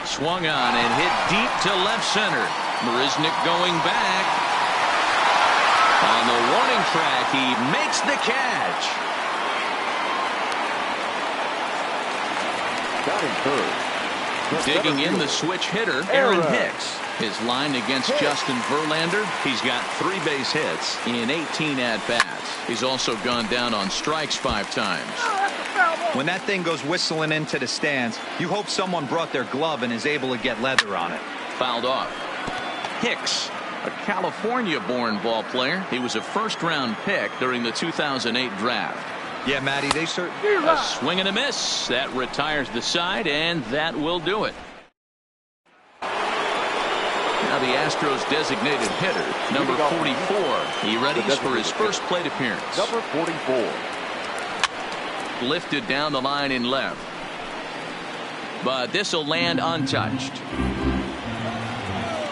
Swung on and hit deep to left center. Marisnick going back. On the warning track, he makes the catch. Batting third. Digging in the switch hitter, Aaron Hicks. His line against Justin Verlander, he's got 3 base hits in 18 at-bats. He's also gone down on strikes 5 times. When that thing goes whistling into the stands, you hope someone brought their glove and is able to get leather on it. Fouled off. Hicks, a California-born ball player. He was a first-round pick during the 2008 draft. Yeah, Matty, they certainly... A swing and a miss. That retires the side, and that will do it. Now the Astros designated hitter, number 44. He readies for his first plate appearance. Number 44. Lifted down the line in left. But this will land untouched.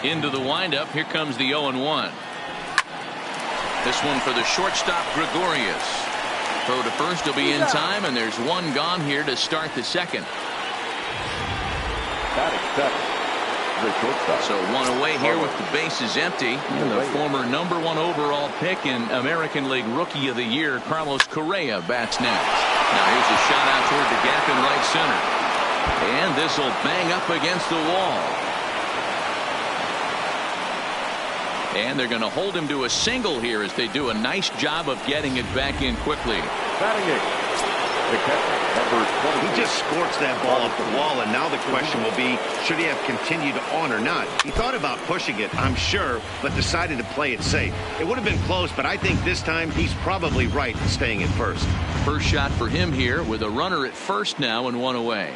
Into the windup. Here comes the 0-1. This one for the shortstop, Gregorius. Throw to first will be in time, and there's one gone here to start the second. Batting second. So one away here with the bases empty. And the former #1 overall pick and American League Rookie of the Year, Carlos Correa, bats next. Now here's a shot out toward the gap in right center. And this will bang up against the wall. And they're going to hold him to a single here as they do a nice job of getting it back in quickly. Batting eighth. He just scorched that ball off the wall, and now the question will be, should he have continued on or not? He thought about pushing it, I'm sure, but decided to play it safe. It would have been close, but I think this time he's probably right in staying at first. First shot for him here with a runner at first now and one away.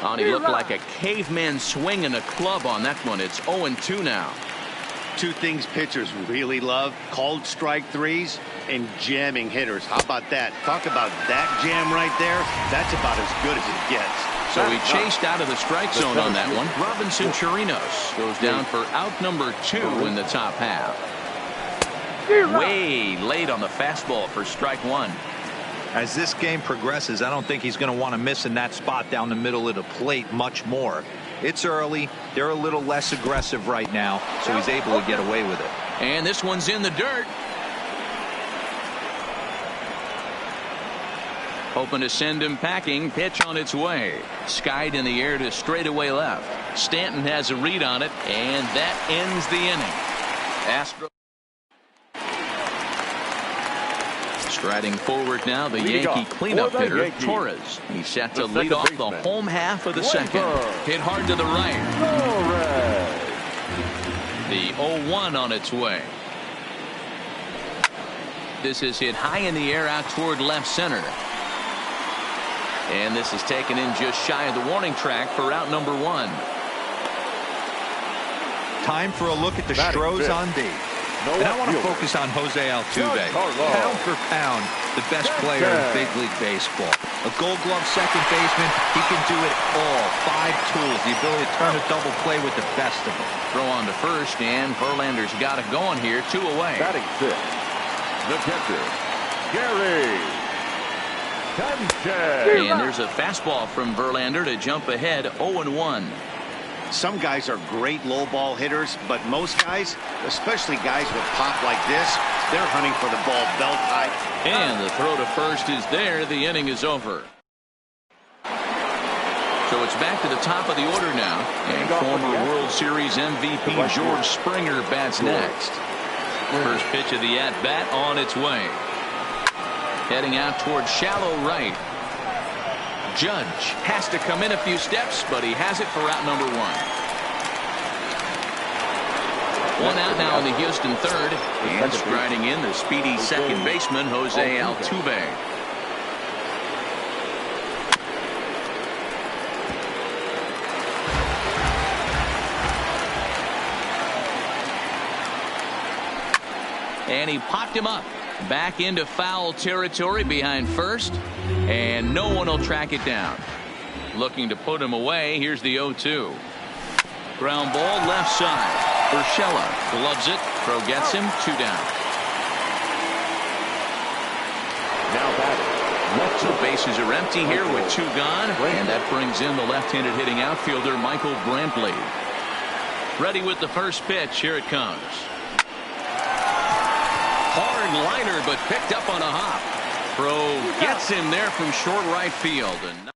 Oh, and he looked like a caveman swinging a club on that one. It's 0-2 now. 2 things pitchers really love: called strike threes and jamming hitters. How about that? Talk about that jam right there. That's about as good as it gets. So he chased out of the strike zone on that one. Robinson Chirinos goes down for out number 2 in the top half. Way late on the fastball for strike 1. As this game progresses, I don't think he's going to want to miss in that spot down the middle of the plate much more. It's early. They're a little less aggressive right now, so he's able to get away with it. And this one's in the dirt. Hoping to send him packing. Pitch on its way. Skied in the air to straightaway left. Stanton has a read on it, and that ends the inning. Astros striding forward now, the Yankee cleanup hitter, Torres. He's set to lead off the home half of the second. Hit hard to the right. The 0-1 on its way. This is hit high in the air out toward left center. And this is taken in just shy of the warning track for out number 1. Time for a look at the Stros on D. And I want to focus on Jose Altuve. Pound for pound, the best player in Big League Baseball. A Gold Glove second baseman, he can do it all. 5 tools, the ability to turn a double play with the best of them. Throw on to first, and Verlander's got it going here. 2 away. Batting 6, the catcher, Gary Sanchez. And there's a fastball from Verlander to jump ahead 0-1. Some guys are great low ball hitters, but most guys, especially guys with pop like this, they're hunting for the ball belt high. And the throw to first is there. The inning is over. So it's back to the top of the order now. And former World Series MVP George Springer bats next. First pitch of the at-bat on its way. Heading out toward shallow right. Judge has to come in a few steps, but he has it for out number 1. 1 out now in the Houston third. And striding in the speedy second baseman, Jose Altuve. And he popped him up. Back into foul territory behind first. And no one will track it down. Looking to put him away. Here's the 0-2. Ground ball left side. Urshela gloves it. Throw gets him. 2 down. Now batting. So bases are empty here with 2 gone. And that brings in the left-handed hitting outfielder Michael Brantley. Ready with the first pitch. Here it comes. Hard liner, but picked up on a hop. Throw gets him there from short right field. And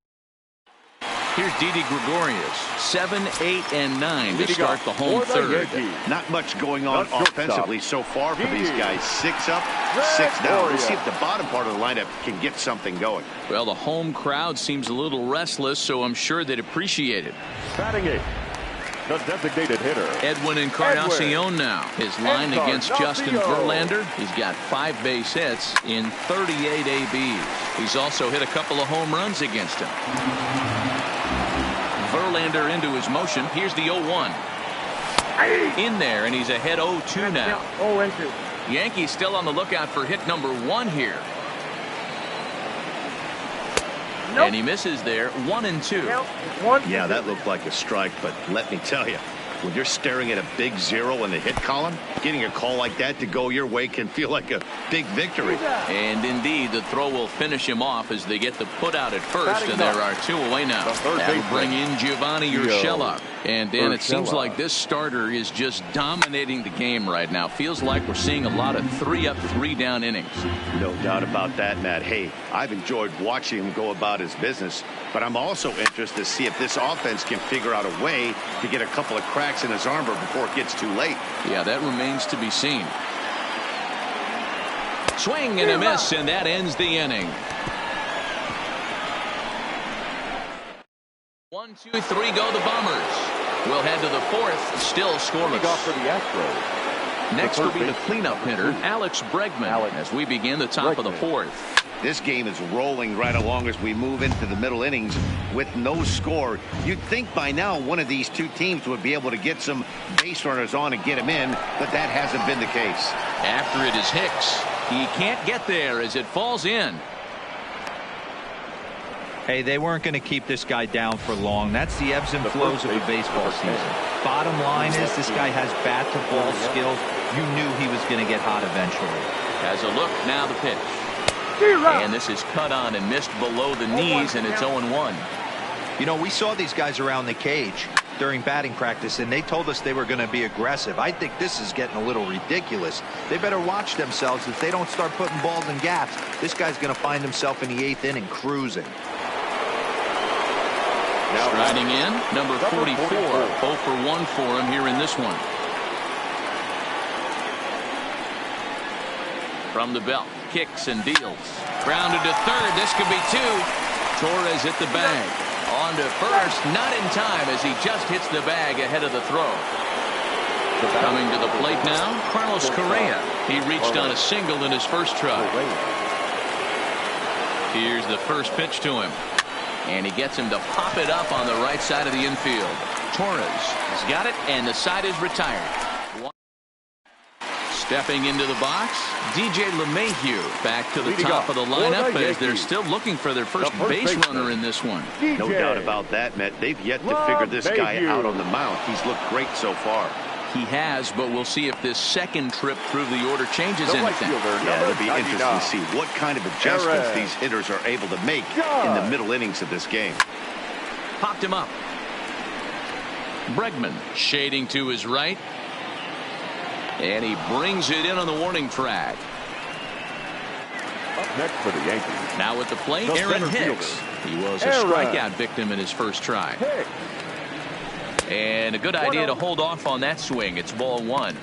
here's Didi Gregorius. 7, 8, and 9 to start the home third. Not much going on offensively so far for these guys. 6 up, 6 down. Let's see if the bottom part of the lineup can get something going. Well, the home crowd seems a little restless, so I'm sure they'd appreciate it. Batting 8. The designated hitter. Edwin Encarnacion now. His line against Justin Verlander. He's got 5 base hits in 38 ABs. He's also hit a couple of home runs against him. Verlander into his motion. Here's the 0-1. In there, and he's ahead 0-2 now. 0-2. Yankees still on the lookout for hit number 1 here. And he misses there. 1-2. Yeah, that looked like a strike, but let me tell you, when you're staring at a big 0 in the hit column, getting a call like that to go your way can feel like a big victory. And indeed, the throw will finish him off as they get the put out at first, and there are 2 away now. That'll bring in Giovanni Urshela. And then it seems like this starter is just dominating the game right now. Feels like we're seeing a lot of 3-up, 3-down innings. No doubt about that, Matt. Hey, I've enjoyed watching him go about his business, but I'm also interested to see if this offense can figure out a way to get a couple of cracks in his armor before it gets too late. Yeah, that remains to be seen. Swing and a miss, and that ends the inning. 1, 2, 3 go the Bombers. We'll head to the 4th, still scoreless. Off for the Astros. Next will be the cleanup hitter, Alex Bregman, as we begin the top of the 4th. This game is rolling right along as we move into the middle innings with no score. You'd think by now one of these 2 teams would be able to get some base runners on and get them in, but that hasn't been the case. After it is Hicks. He can't get there as it falls in. Hey, they weren't going to keep this guy down for long. That's the ebbs and flows of a baseball season. Bottom line is this guy has bat-to-ball skills. You knew he was going to get hot eventually. Has a look, now the pitch. And this is cut on and missed below the knees, and it's 0-1. You know, we saw these guys around the cage during batting practice, and they told us they were going to be aggressive. I think this is getting a little ridiculous. They better watch themselves. If they don't start putting balls in gaps, this guy's going to find himself in the 8th inning cruising. Now riding in, number 44. 0 for 1 for him here in this one. From the belt, kicks and deals. Grounded to third. This could be 2. Torres hit the bag. On to first, not in time as he just hits the bag ahead of the throw. Coming to the plate now, Carlos Correa. He reached on a single in his first try. Here's the first pitch to him. And he gets him to pop it up on the right side of the infield. Torres has got it, and the side is retired. Stepping into the box, DJ LeMahieu back to the top of the lineup as they're still looking for their first base runner in this one. No doubt about that, Matt. They've yet to figure this guy out on the mound. He's looked great so far. He has, but we'll see if this second trip through the order changes anything. Yeah, it'll be interesting to see what kind of adjustments these hitters are able to make in the middle innings of this game. Popped him up. Bregman shading to his right. And he brings it in on the warning track. Up next for the Yankees. Now at the plate, Aaron Hicks. He was a strikeout victim in his first try. And a good idea to hold off on that swing. It's ball 1.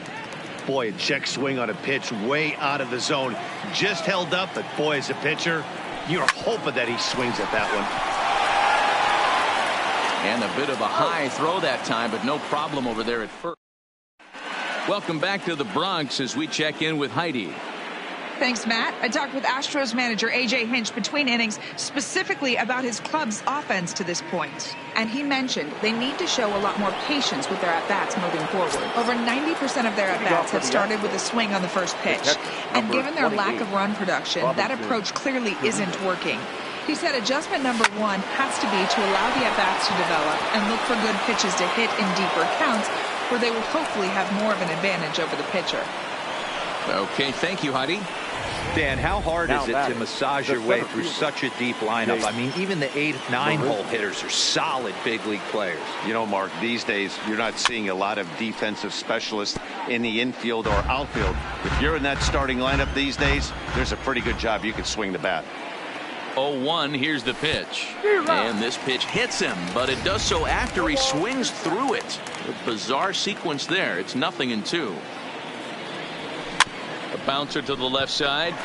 Boy, a check swing on a pitch way out of the zone. Just held up, but boy, as a pitcher, you're hoping that he swings at that one. And a bit of a high throw that time, but no problem over there at first. Welcome back to the Bronx as we check in with Heidi. Thanks, Matt. I talked with Astros manager A.J. Hinch between innings specifically about his club's offense to this point. And he mentioned they need to show a lot more patience with their at-bats moving forward. Over 90% of their at-bats have started with a swing on the first pitch. And given their lack of run production, that approach clearly isn't working. He said adjustment number one has to be to allow the at-bats to develop and look for good pitches to hit in deeper counts where they will hopefully have more of an advantage over the pitcher. Okay, thank you, Heidi. Dan, how hard is it to massage your way through such a deep lineup? I mean, even the 8, 9-hole hitters are solid big league players. You know, Mark, these days you're not seeing a lot of defensive specialists in the infield or outfield. If you're in that starting lineup these days, there's a pretty good job you can swing the bat. 0-1, here's the pitch. And this pitch hits him, but it does so after he swings through it. A bizarre sequence there. It's 0-2. A bouncer to the left side.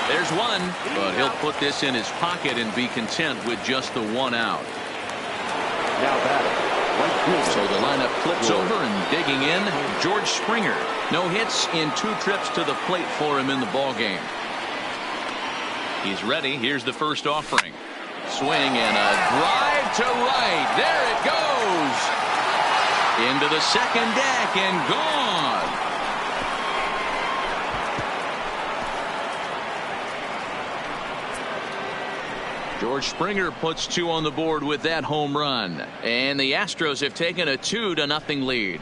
There's one, but he'll put this in his pocket and be content with just the 1 out. So the lineup flips over and digging in, George Springer. No hits in 2 trips to the plate for him in the ballgame. He's ready. Here's the first offering. Swing and a drive to right. There it goes. Into the second deck and gone. George Springer puts 2 on the board with that home run. And the Astros have taken a 2-0 lead.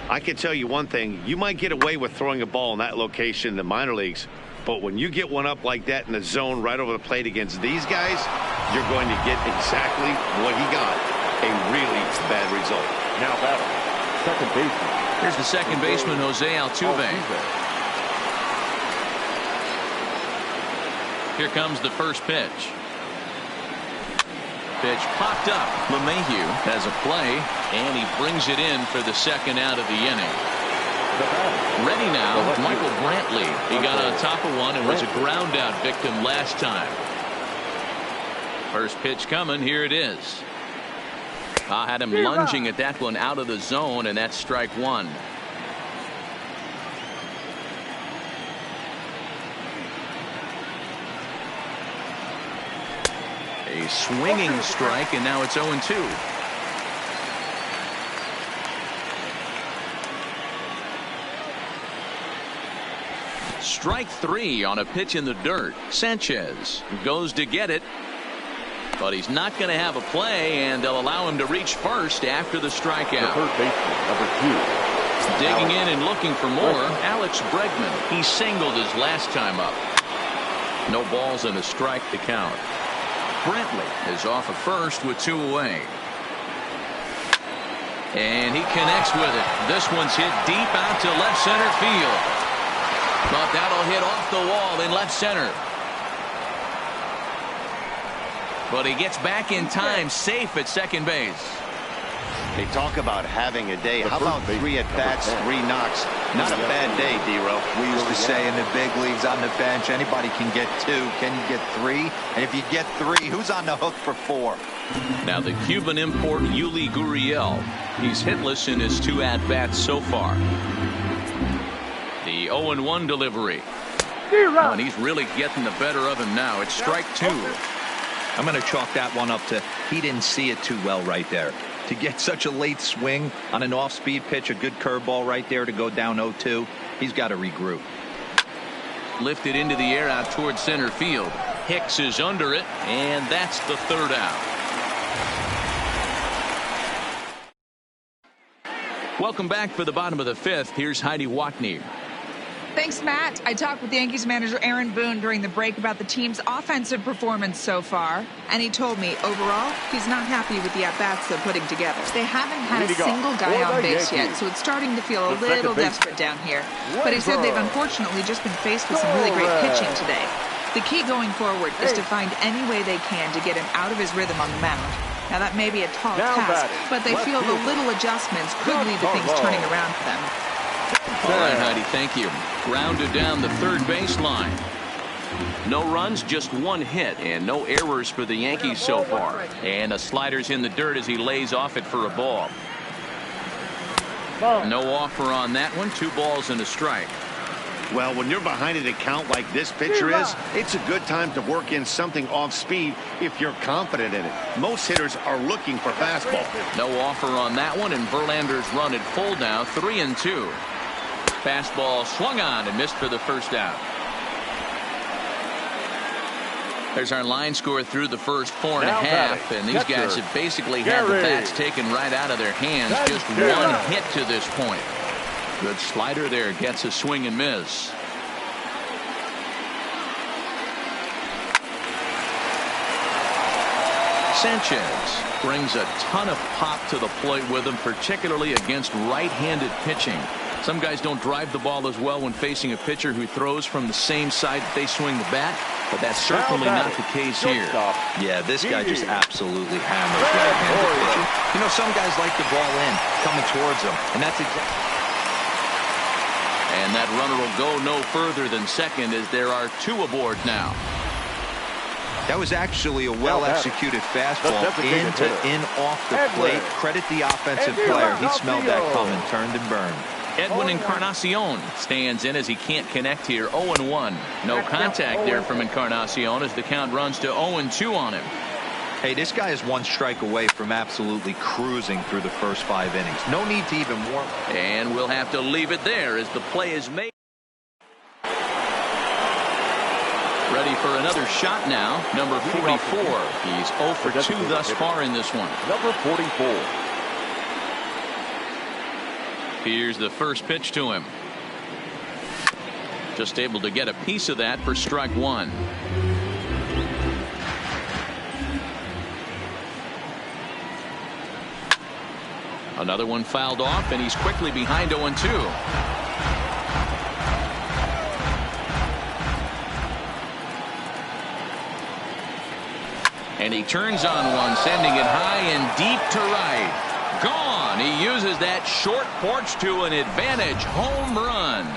I can tell you one thing. You might get away with throwing a ball in that location in the minor leagues, but when you get one up like that in the zone right over the plate against these guys, you're going to get exactly what he got, a really bad result. Now batting, second baseman. Here's the second baseman, Jose Altuve. Here comes the first pitch. Pitch popped up. LeMahieu has a play, and he brings it in for the second out of the inning. Ready now, Michael Brantley. He got on top of one and was a ground out victim last time. First pitch coming. Here it is. I had him lunging at that one out of the zone, and that's strike 1. A swinging strike, and now it's 0-2. Strike 3 on a pitch in the dirt. Sanchez goes to get it, but he's not going to have a play, and they'll allow him to reach first after the strikeout. Third baseman, number 2. Digging in and looking for more, Alex Bregman. He singled his last time up. No balls and a strike to count. Brantley is off at first with 2 away. And he connects with it. This one's hit deep out to left center field. But that'll hit off the wall in left center. But he gets back in time, safe at second base. They talk about having a day. How about 3 at-bats, 3 knocks? Not a bad day, D-Row. We used to say in the big leagues on the bench, anybody can get 2. Can you get 3? And if you get 3, who's on the hook for 4? Now the Cuban import, Yuli Gurriel. He's hitless in his 2 at-bats so far. The 0-1 delivery. Oh, and he's really getting the better of him now. It's strike 2. I'm going to chalk that one up to he didn't see it too well right there. To get such a late swing on an off-speed pitch, a good curveball right there to go down 0-2, he's got to regroup. Lifted into the air out towards center field. Hicks is under it, and that's the 3rd out. Welcome back for the bottom of the 5th. Here's Heidi Watney. Thanks, Matt. I talked with Yankees manager Aaron Boone during the break about the team's offensive performance so far, and he told me overall he's not happy with the at-bats they're putting together. They haven't had a single guy on base yet, so it's starting to feel a little desperate down here. But he said they've unfortunately just been faced with some really great pitching today. The key going forward is to find any way they can to get him out of his rhythm on the mound. Now that may be a tall task, but they feel the little adjustments could lead to things turning around for them. All right, Heidi, thank you. Grounded down the third baseline. No runs, just one hit, and no errors for the Yankees so far. And a slider's in the dirt as he lays off it for a ball. No offer on that one. 2 balls and a strike. Well, when you're behind an account like this pitcher is, it's a good time to work in something off speed if you're confident in it. Most hitters are looking for fastball. No offer on that one, and Verlander's run at full now, 3-2. Fastball swung on and missed for the first out. There's our line score through the first 4.5, and these guys have basically had the bats taken right out of their hands. Just one hit to this point. Good slider there, gets a swing and miss. Sanchez brings a ton of pop to the plate with him, particularly against right-handed pitching. Some guys don't drive the ball as well when facing a pitcher who throws from the same side that they swing the bat, but that's certainly not the case here. Yeah, this guy just absolutely hammers right-handed pitching. You know, some guys like the ball in, coming towards them, and that's exactly. And that runner will go no further than second as there are 2 aboard now. That was actually a well-executed fastball in to in off the plate. Credit the offensive player. He smelled that coming, turned and burned. Edwin Encarnacion stands in as he can't connect here. 0-1. No contact there from Encarnacion as the count runs to 0-2 on him. Hey, this guy is 1 strike away from absolutely cruising through the first 5 innings. No need to even warm. And we'll have to leave it there as the play is made. Ready for another shot now. Number 44. He's 0 for 2 thus far in this one. Number 44. Here's the first pitch to him. Just able to get a piece of that for strike 1. Another one fouled off, and he's quickly behind 0-2. And he turns on one, sending it high and deep to right. Gone. He uses that short porch to an advantage home run.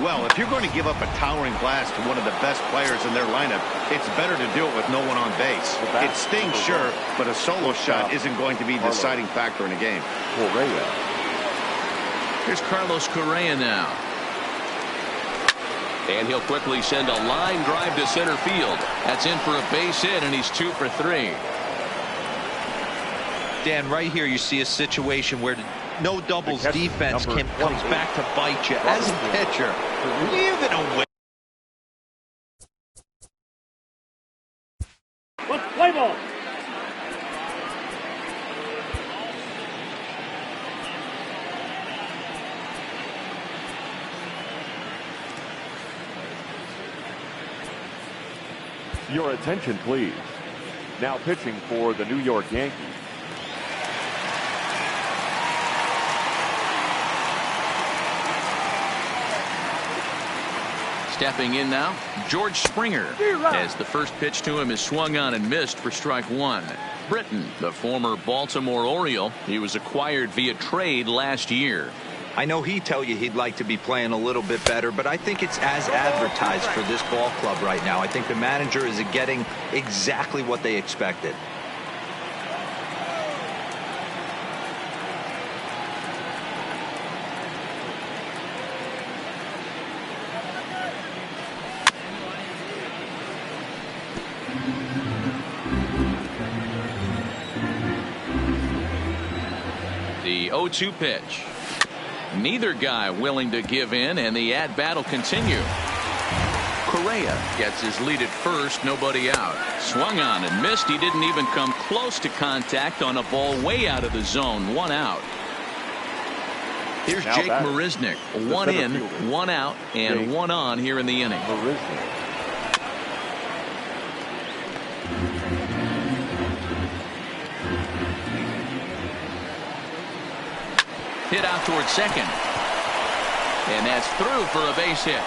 Well, if you're going to give up a towering blast to one of the best players in their lineup, it's better to do it with no one on base. It stings, sure, but a solo shot isn't going to be the deciding factor in a game. Here's Carlos Correa now. And he'll quickly send a line drive to center field. That's in for a base hit, and he's 2 for 3. Dan, right here you see a situation where no doubles defense comes back to bite you. As a pitcher, you're going to win. Let's play ball. Your attention, please. Now pitching for the New York Yankees. Stepping in now, George Springer, as the first pitch to him is swung on and missed for strike 1. Britton, the former Baltimore Oriole, he was acquired via trade last year. I know he'd tell you he'd like to be playing a little bit better, but I think it's as advertised for this ball club right now. I think the manager is getting exactly what they expected. The 0-2 pitch. Neither guy willing to give in, and the at-bat will continue. Correa gets his lead at first, nobody out. Swung on and missed. He didn't even come close to contact on a ball way out of the zone. 1 out. Here's Jake Marisnick. 1 in, 1 out, and 1 on here in the inning. Hit out towards second. And that's through for a base hit.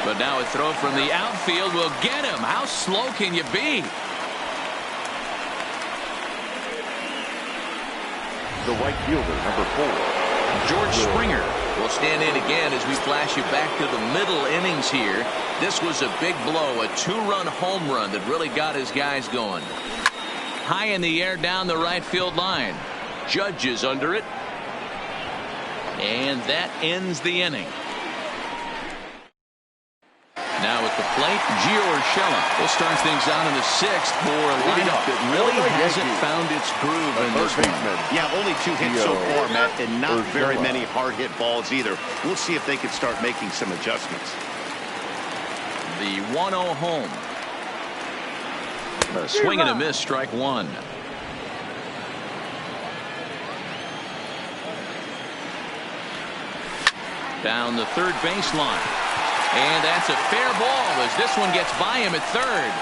But now a throw from the outfield will get him. How slow can you be? The right fielder, number 4. George Springer We'll stand in again as we flash you back to the middle innings here. This was a big blow, a 2-run home run that really got his guys going. High in the air down the right field line. Judge is under it. And that ends the inning. Now at the plate, Gio Urshela will start things out in the 6th for a lineup that really hasn't found its groove in this one. Yeah, only 2 hits so far, Matt, and not very many hard-hit balls either. We'll see if they can start making some adjustments. The 1-0 home. A swing and a miss, strike 1. Down the third baseline. And that's a fair ball as this one gets by him at third.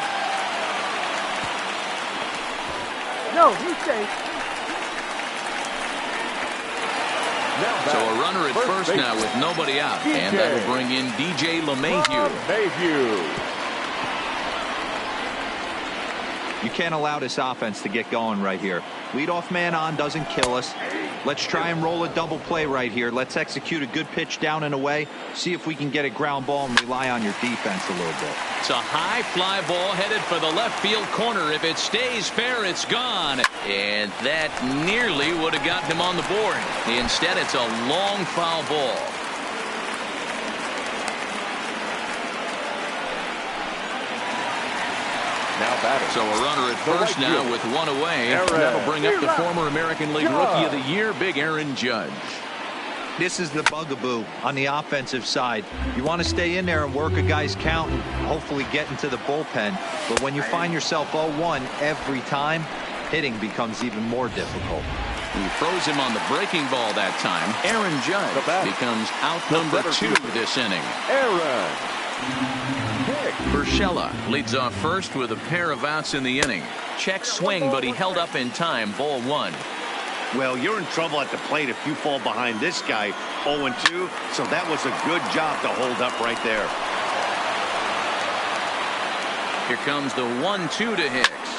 No, he's safe. So a runner at first now with nobody out. And that will bring in DJ LeMahieu. You can't allow this offense to get going right here. Leadoff man on doesn't kill us. Let's try and roll a double play right here. Let's execute a good pitch down and away. See if we can get a ground ball and rely on your defense a little bit. It's a high fly ball headed for the left field corner. If it stays fair, it's gone. And that nearly would have gotten him on the board. Instead, it's a long foul ball. So a runner at first now with 1 away. That'll bring up the former American League Rookie of the Year, Big Aaron Judge. This is the bugaboo on the offensive side. You want to stay in there and work a guy's count and hopefully get into the bullpen. But when you find yourself 0-1 every time, hitting becomes even more difficult. He throws him on the breaking ball that time. Aaron Judge becomes out number 2 this inning. Urshela leads off first with a pair of outs in the inning. Check swing, but he held up in time. Ball 1. Well, you're in trouble at the plate if you fall behind this guy 0-2. So that was a good job to hold up right there. Here comes the 1-2 to Hicks.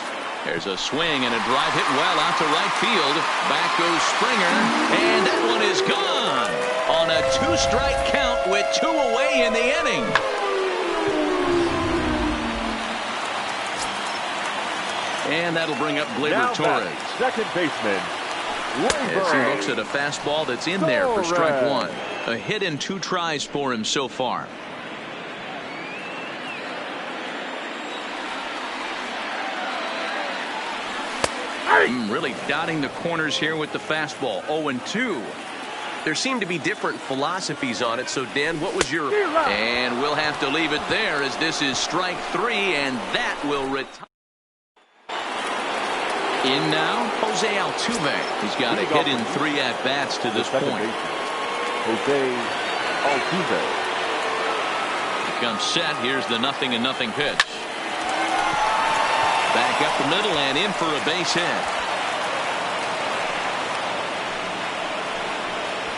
There's a swing and a drive hit well out to right field. Back goes Springer, and that one is gone on a 2-strike count with 2 away in the inning. And that'll bring up Gleyber Torres. Second baseman. As he looks at a fastball that's in there for strike 1. A hit in 2 tries for him so far. Really dotting the corners here with the fastball. 0-2. There seem to be different philosophies on it. So, Dan, what was your... And we'll have to leave it there as this is strike 3, and that will retire. In now, Jose Altuve. He's got a hit in 3 at-bats to this point. Jose Altuve. He comes set. Here's the 0-0 pitch. Back up the middle and in for a base hit.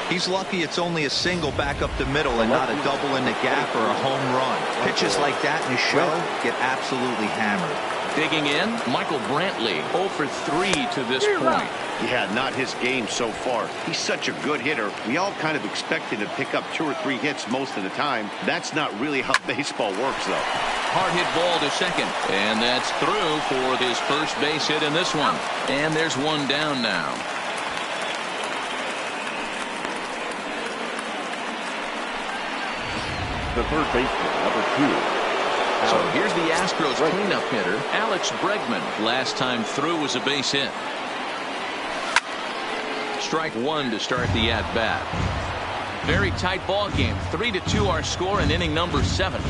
He's lucky it's only a single back up the middle and not a double in the gap or a home run. Pitches like that in his show get absolutely hammered. Digging in, Michael Brantley, 0 for 3 to this point. Yeah, not his game so far. He's such a good hitter. We all kind of expect him to pick up 2 or 3 hits most of the time. That's not really how baseball works, though. Hard hit ball to second, and that's through for his first base hit in this one. And there's 1 down now. The third baseman, number 2. So here's the Astros cleanup hitter, Alex Bregman. Last time through was a base hit. Strike 1 to start the at-bat. Very tight ball game. 3-2 our score in inning number 7.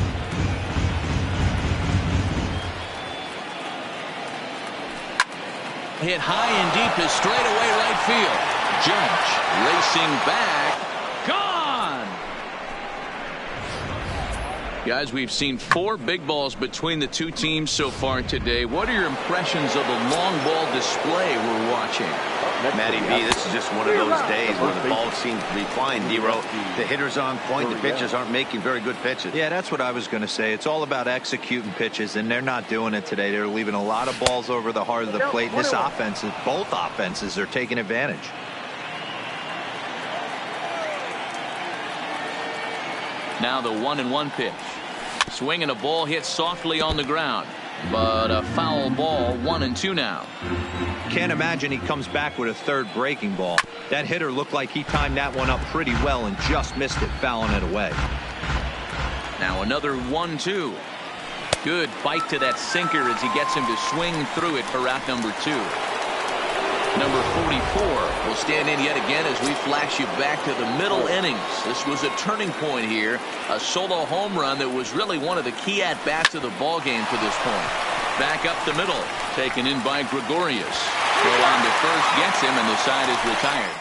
Hit high and deep is straightaway right field. Judge racing back. Gone! Guys, we've seen 4 big balls between the 2 teams so far today. What are your impressions of the long ball display we're watching? Matty B, this is just one of those days where the ball seems to be flying, D-Row. The hitter's on point. The pitchers aren't making very good pitches. Yeah, that's what I was going to say. It's all about executing pitches, and they're not doing it today. They're leaving a lot of balls over the heart of the plate. This offense, both offenses are taking advantage. Now the 1-1 pitch. Swinging a ball hit softly on the ground. But a foul ball, 1-2 now. Can't imagine he comes back with a third breaking ball. That hitter looked like he timed that one up pretty well and just missed it, fouling it away. Now another 1-2. Good bite to that sinker as he gets him to swing through it for out number 2. Number 44 will stand in yet again as we flash you back to the middle innings. This was a turning point here. A solo home run that was really one of the key at-bats of the ball game to this point. Back up the middle. Taken in by Gregorius. Throw on to first gets him, and the side is retired.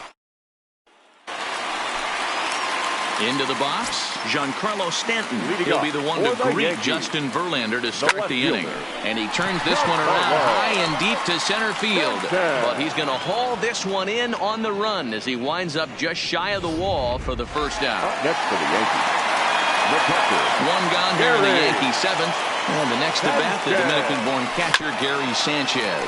Into the box, Giancarlo Stanton. He'll be the one to greet Justin Verlander to start the inning. And he turns this one around high and deep to center field. But he's going to haul this one in on the run as he winds up just shy of the wall for the first out. Next for the Yankees, one gone here in the Yankee 7th. And the next to bat, the Dominican-born catcher Gary Sanchez.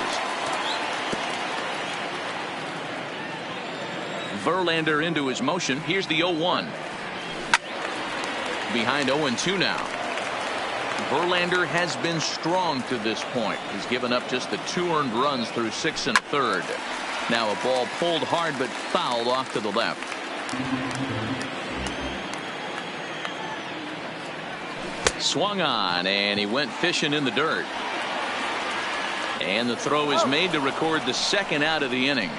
Verlander into his motion. Here's the 0-1. Behind 0-2 now. Verlander has been strong to this point. He's given up just the 2 earned runs through 6 1/3. Now a ball pulled hard but fouled off to the left. Swung on and he went fishing in the dirt. And the throw is made to record the second out of the inning.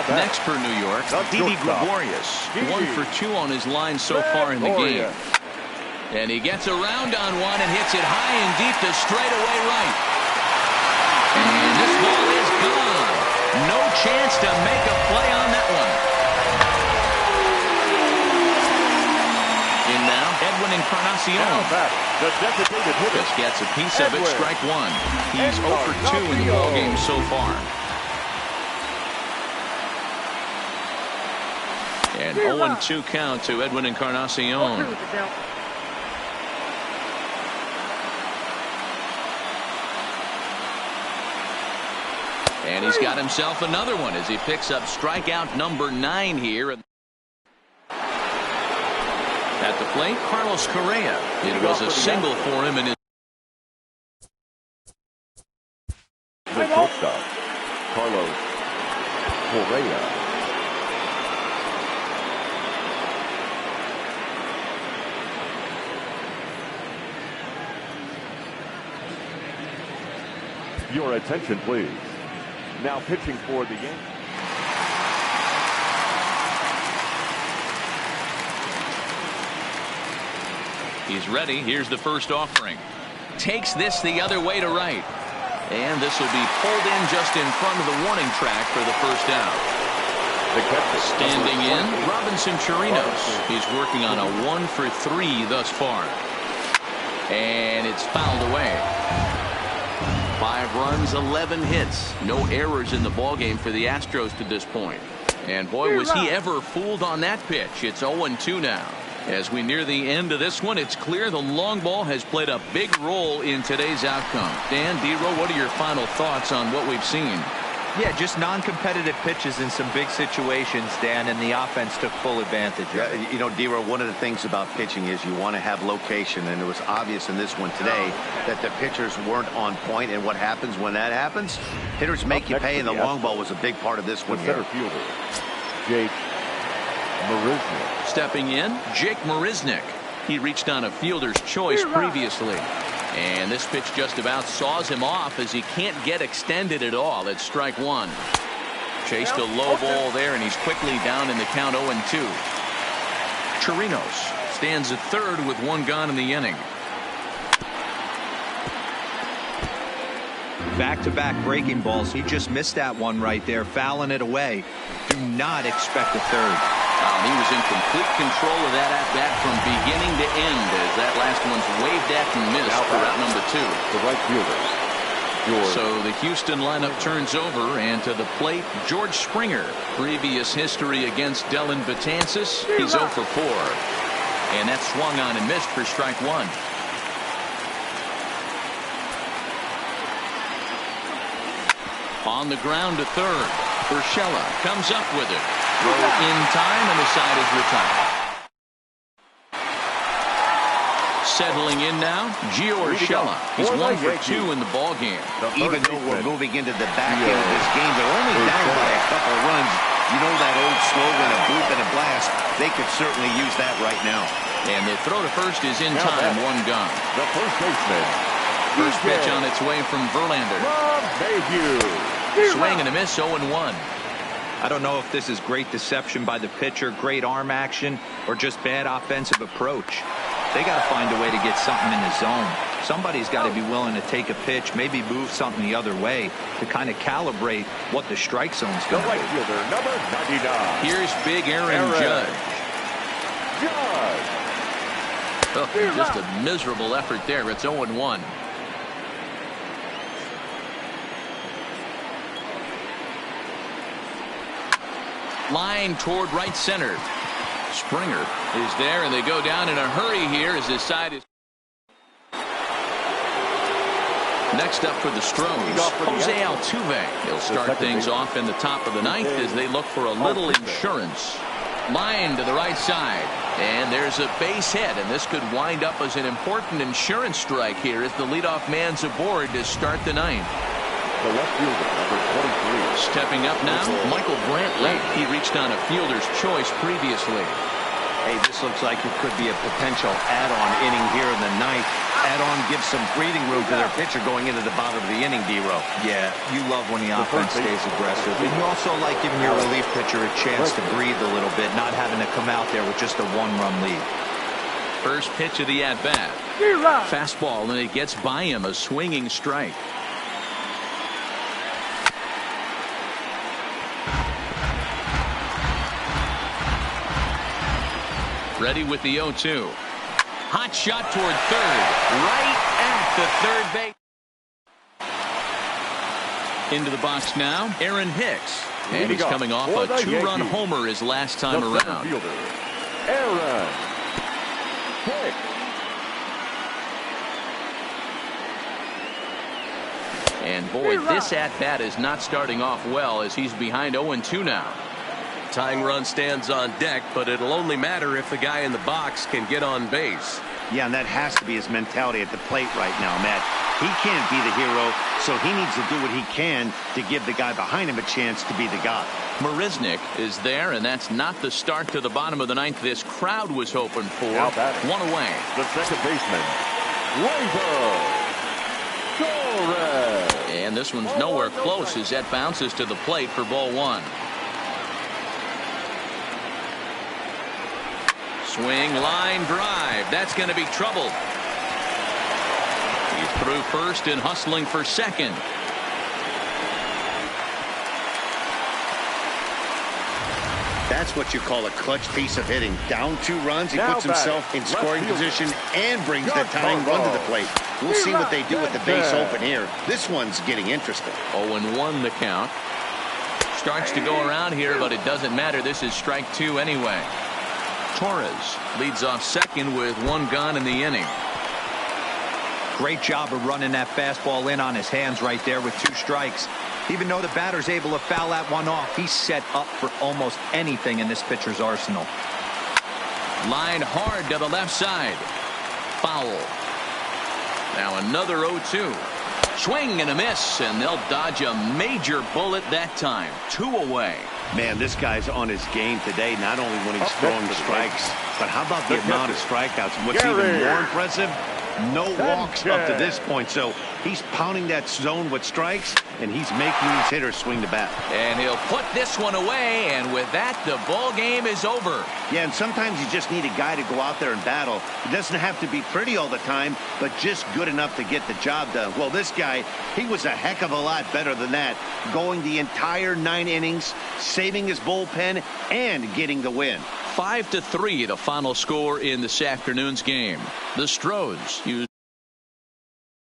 Next for New York, Didi Gregorius. 1 for 2 on his line so far in the game. And he gets around on one and hits it high and deep to straightaway right. And this ball is gone. No chance to make a play on that one. In now, Edwin Encarnacion. Just gets a piece of it, strike 1. He's 0 for 2 in the ballgame so far. And 0-2 count to Edwin Encarnacion. And he's got himself another one as he picks up strikeout number 9 here. At the plate, Carlos Correa. It was a single for him in his. The shortstop, Carlos Correa. Your attention, please. Now pitching for the Yankees. He's ready. Here's the first offering. Takes this the other way to right. And this will be pulled in just in front of the warning track for the first out. Standing in, Robinson Chirinos. He's working on a 1 for 3 thus far. And it's fouled away. 5 runs, 11 hits. No errors in the ballgame for the Astros to this point. And boy, was he ever fooled on that pitch. It's 0-2 now. As we near the end of this one, it's clear the long ball has played a big role in today's outcome. Dan, D-Row, what are your final thoughts on what we've seen? Yeah, just non-competitive pitches in some big situations, Dan, and the offense took full advantage of it. You know, D-Row, one of the things about pitching is you want to have location, and it was obvious in this one today that the pitchers weren't on point, and what happens when that happens? Hitters make you pay, and the long ball was a big part of this one here. Center fielder, Jake Marisnick. Stepping in, Jake Marisnick. He reached on a fielder's choice previously. And this pitch just about saws him off as he can't get extended at all. It's strike 1. Chased a low ball there, and he's quickly down in the count 0-2. Chirinos stands at third with 1 gone in the inning. Back-to-back breaking balls. He just missed that one right there, fouling it away. Do not expect a third. He was in complete control of that at-bat from beginning to end as that last one's waved at and missed for out number 2. The right fielder. So the Houston lineup turns over, and to the plate, George Springer. Previous history against Dellin Betances. He's 0 for 4. And that swung on and missed for strike 1. On the ground to third. Urshela comes up with it. Throw in time, and the side is retired. Settling in now, Gio Urshela. He's 1 for 2 in the ball game. Even though we're moving into the back end of this game, they're only down by a couple runs. You know that old slogan, a boop and a blast. They could certainly use that right now. And the throw to first is in time, 1 gone. The first baseman. First pitch on its way from Verlander. Swing and a miss, 0-1. I don't know if this is great deception by the pitcher, great arm action, or just bad offensive approach. They got to find a way to get something in the zone. Somebody's got to be willing to take a pitch, maybe move something the other way to kind of calibrate what the strike zone's going to be. The right fielder, number 99. Here's big Aaron Judge. Oh, just a miserable effort there. It's 0-1. Line toward right center. Springer is there, and they go down in a hurry here as this side is. Next up for the Stros, Jose Altuve. He'll start things off in the top of the 9th as they look for a little insurance. Line to the right side, and there's a base hit, and this could wind up as an important insurance strike here as the leadoff man's aboard to start the 9th. The left fielder, number 23. Stepping up now, Michael Brantley. He reached on a fielder's choice previously. Hey, this looks like it could be a potential add-on inning here in the 9th. Add-on gives some breathing room to their pitcher going into the bottom of the inning, D-Row. Yeah, you love when the offense stays aggressive. And you also like giving your relief pitcher a chance to breathe a little bit, not having to come out there with just a 1-run lead. First pitch of the at-bat. Fastball, and it gets by him, a swinging strike. Ready with the 0-2. Hot shot toward third. Right at the third base. Into the box now, Aaron Hicks. And he's coming off a 2-run homer his last time around. Aaron Hicks. And boy, this at-bat is not starting off well as he's behind 0-2 now. Tying run stands on deck, but it'll only matter if the guy in the box can get on base. Yeah, and that has to be his mentality at the plate right now, Matt. He can't be the hero, so he needs to do what he can to give the guy behind him a chance to be the guy. Marisnick is there, and that's not the start to the bottom of the 9th this crowd was hoping for. 1 away. The second baseman, Torres. And this one's nowhere close as that bounces to the plate for ball 1. Swing, line, drive. That's going to be trouble. He's through first and hustling for second. That's what you call a clutch piece of hitting. Down 2 runs, he puts himself in scoring position and brings the tying run to the plate. We'll see what they do with the base open here. This one's getting interesting. 0-1 the count. Starts to go around here, but it doesn't matter. This is strike 2 anyway. Torres leads off second with 1 gone in the inning. Great job of running that fastball in on his hands right there with 2 strikes. Even though the batter's able to foul that one off, he's set up for almost anything in this pitcher's arsenal. Line hard to the left side. Foul. Now another 0-2. Swing and a miss, and they'll dodge a major bullet that time. 2 away. Man, this guy's on his game today, not only when he's throwing strikes, but how about the amount of strikeouts? What's even more impressive, no walks up to this point. So he's pounding that zone with strikes, and he's making these hitters swing the bat. And he'll put this one away, and with that, the ball game is over. Yeah, and sometimes you just need a guy to go out there and battle. It doesn't have to be pretty all the time, but just good enough to get the job done. Well, this guy, he was a heck of a lot better than that, going the entire 9 innings, saving his bullpen, and getting the win. 5-3 the final score in this afternoon's game. The Stros use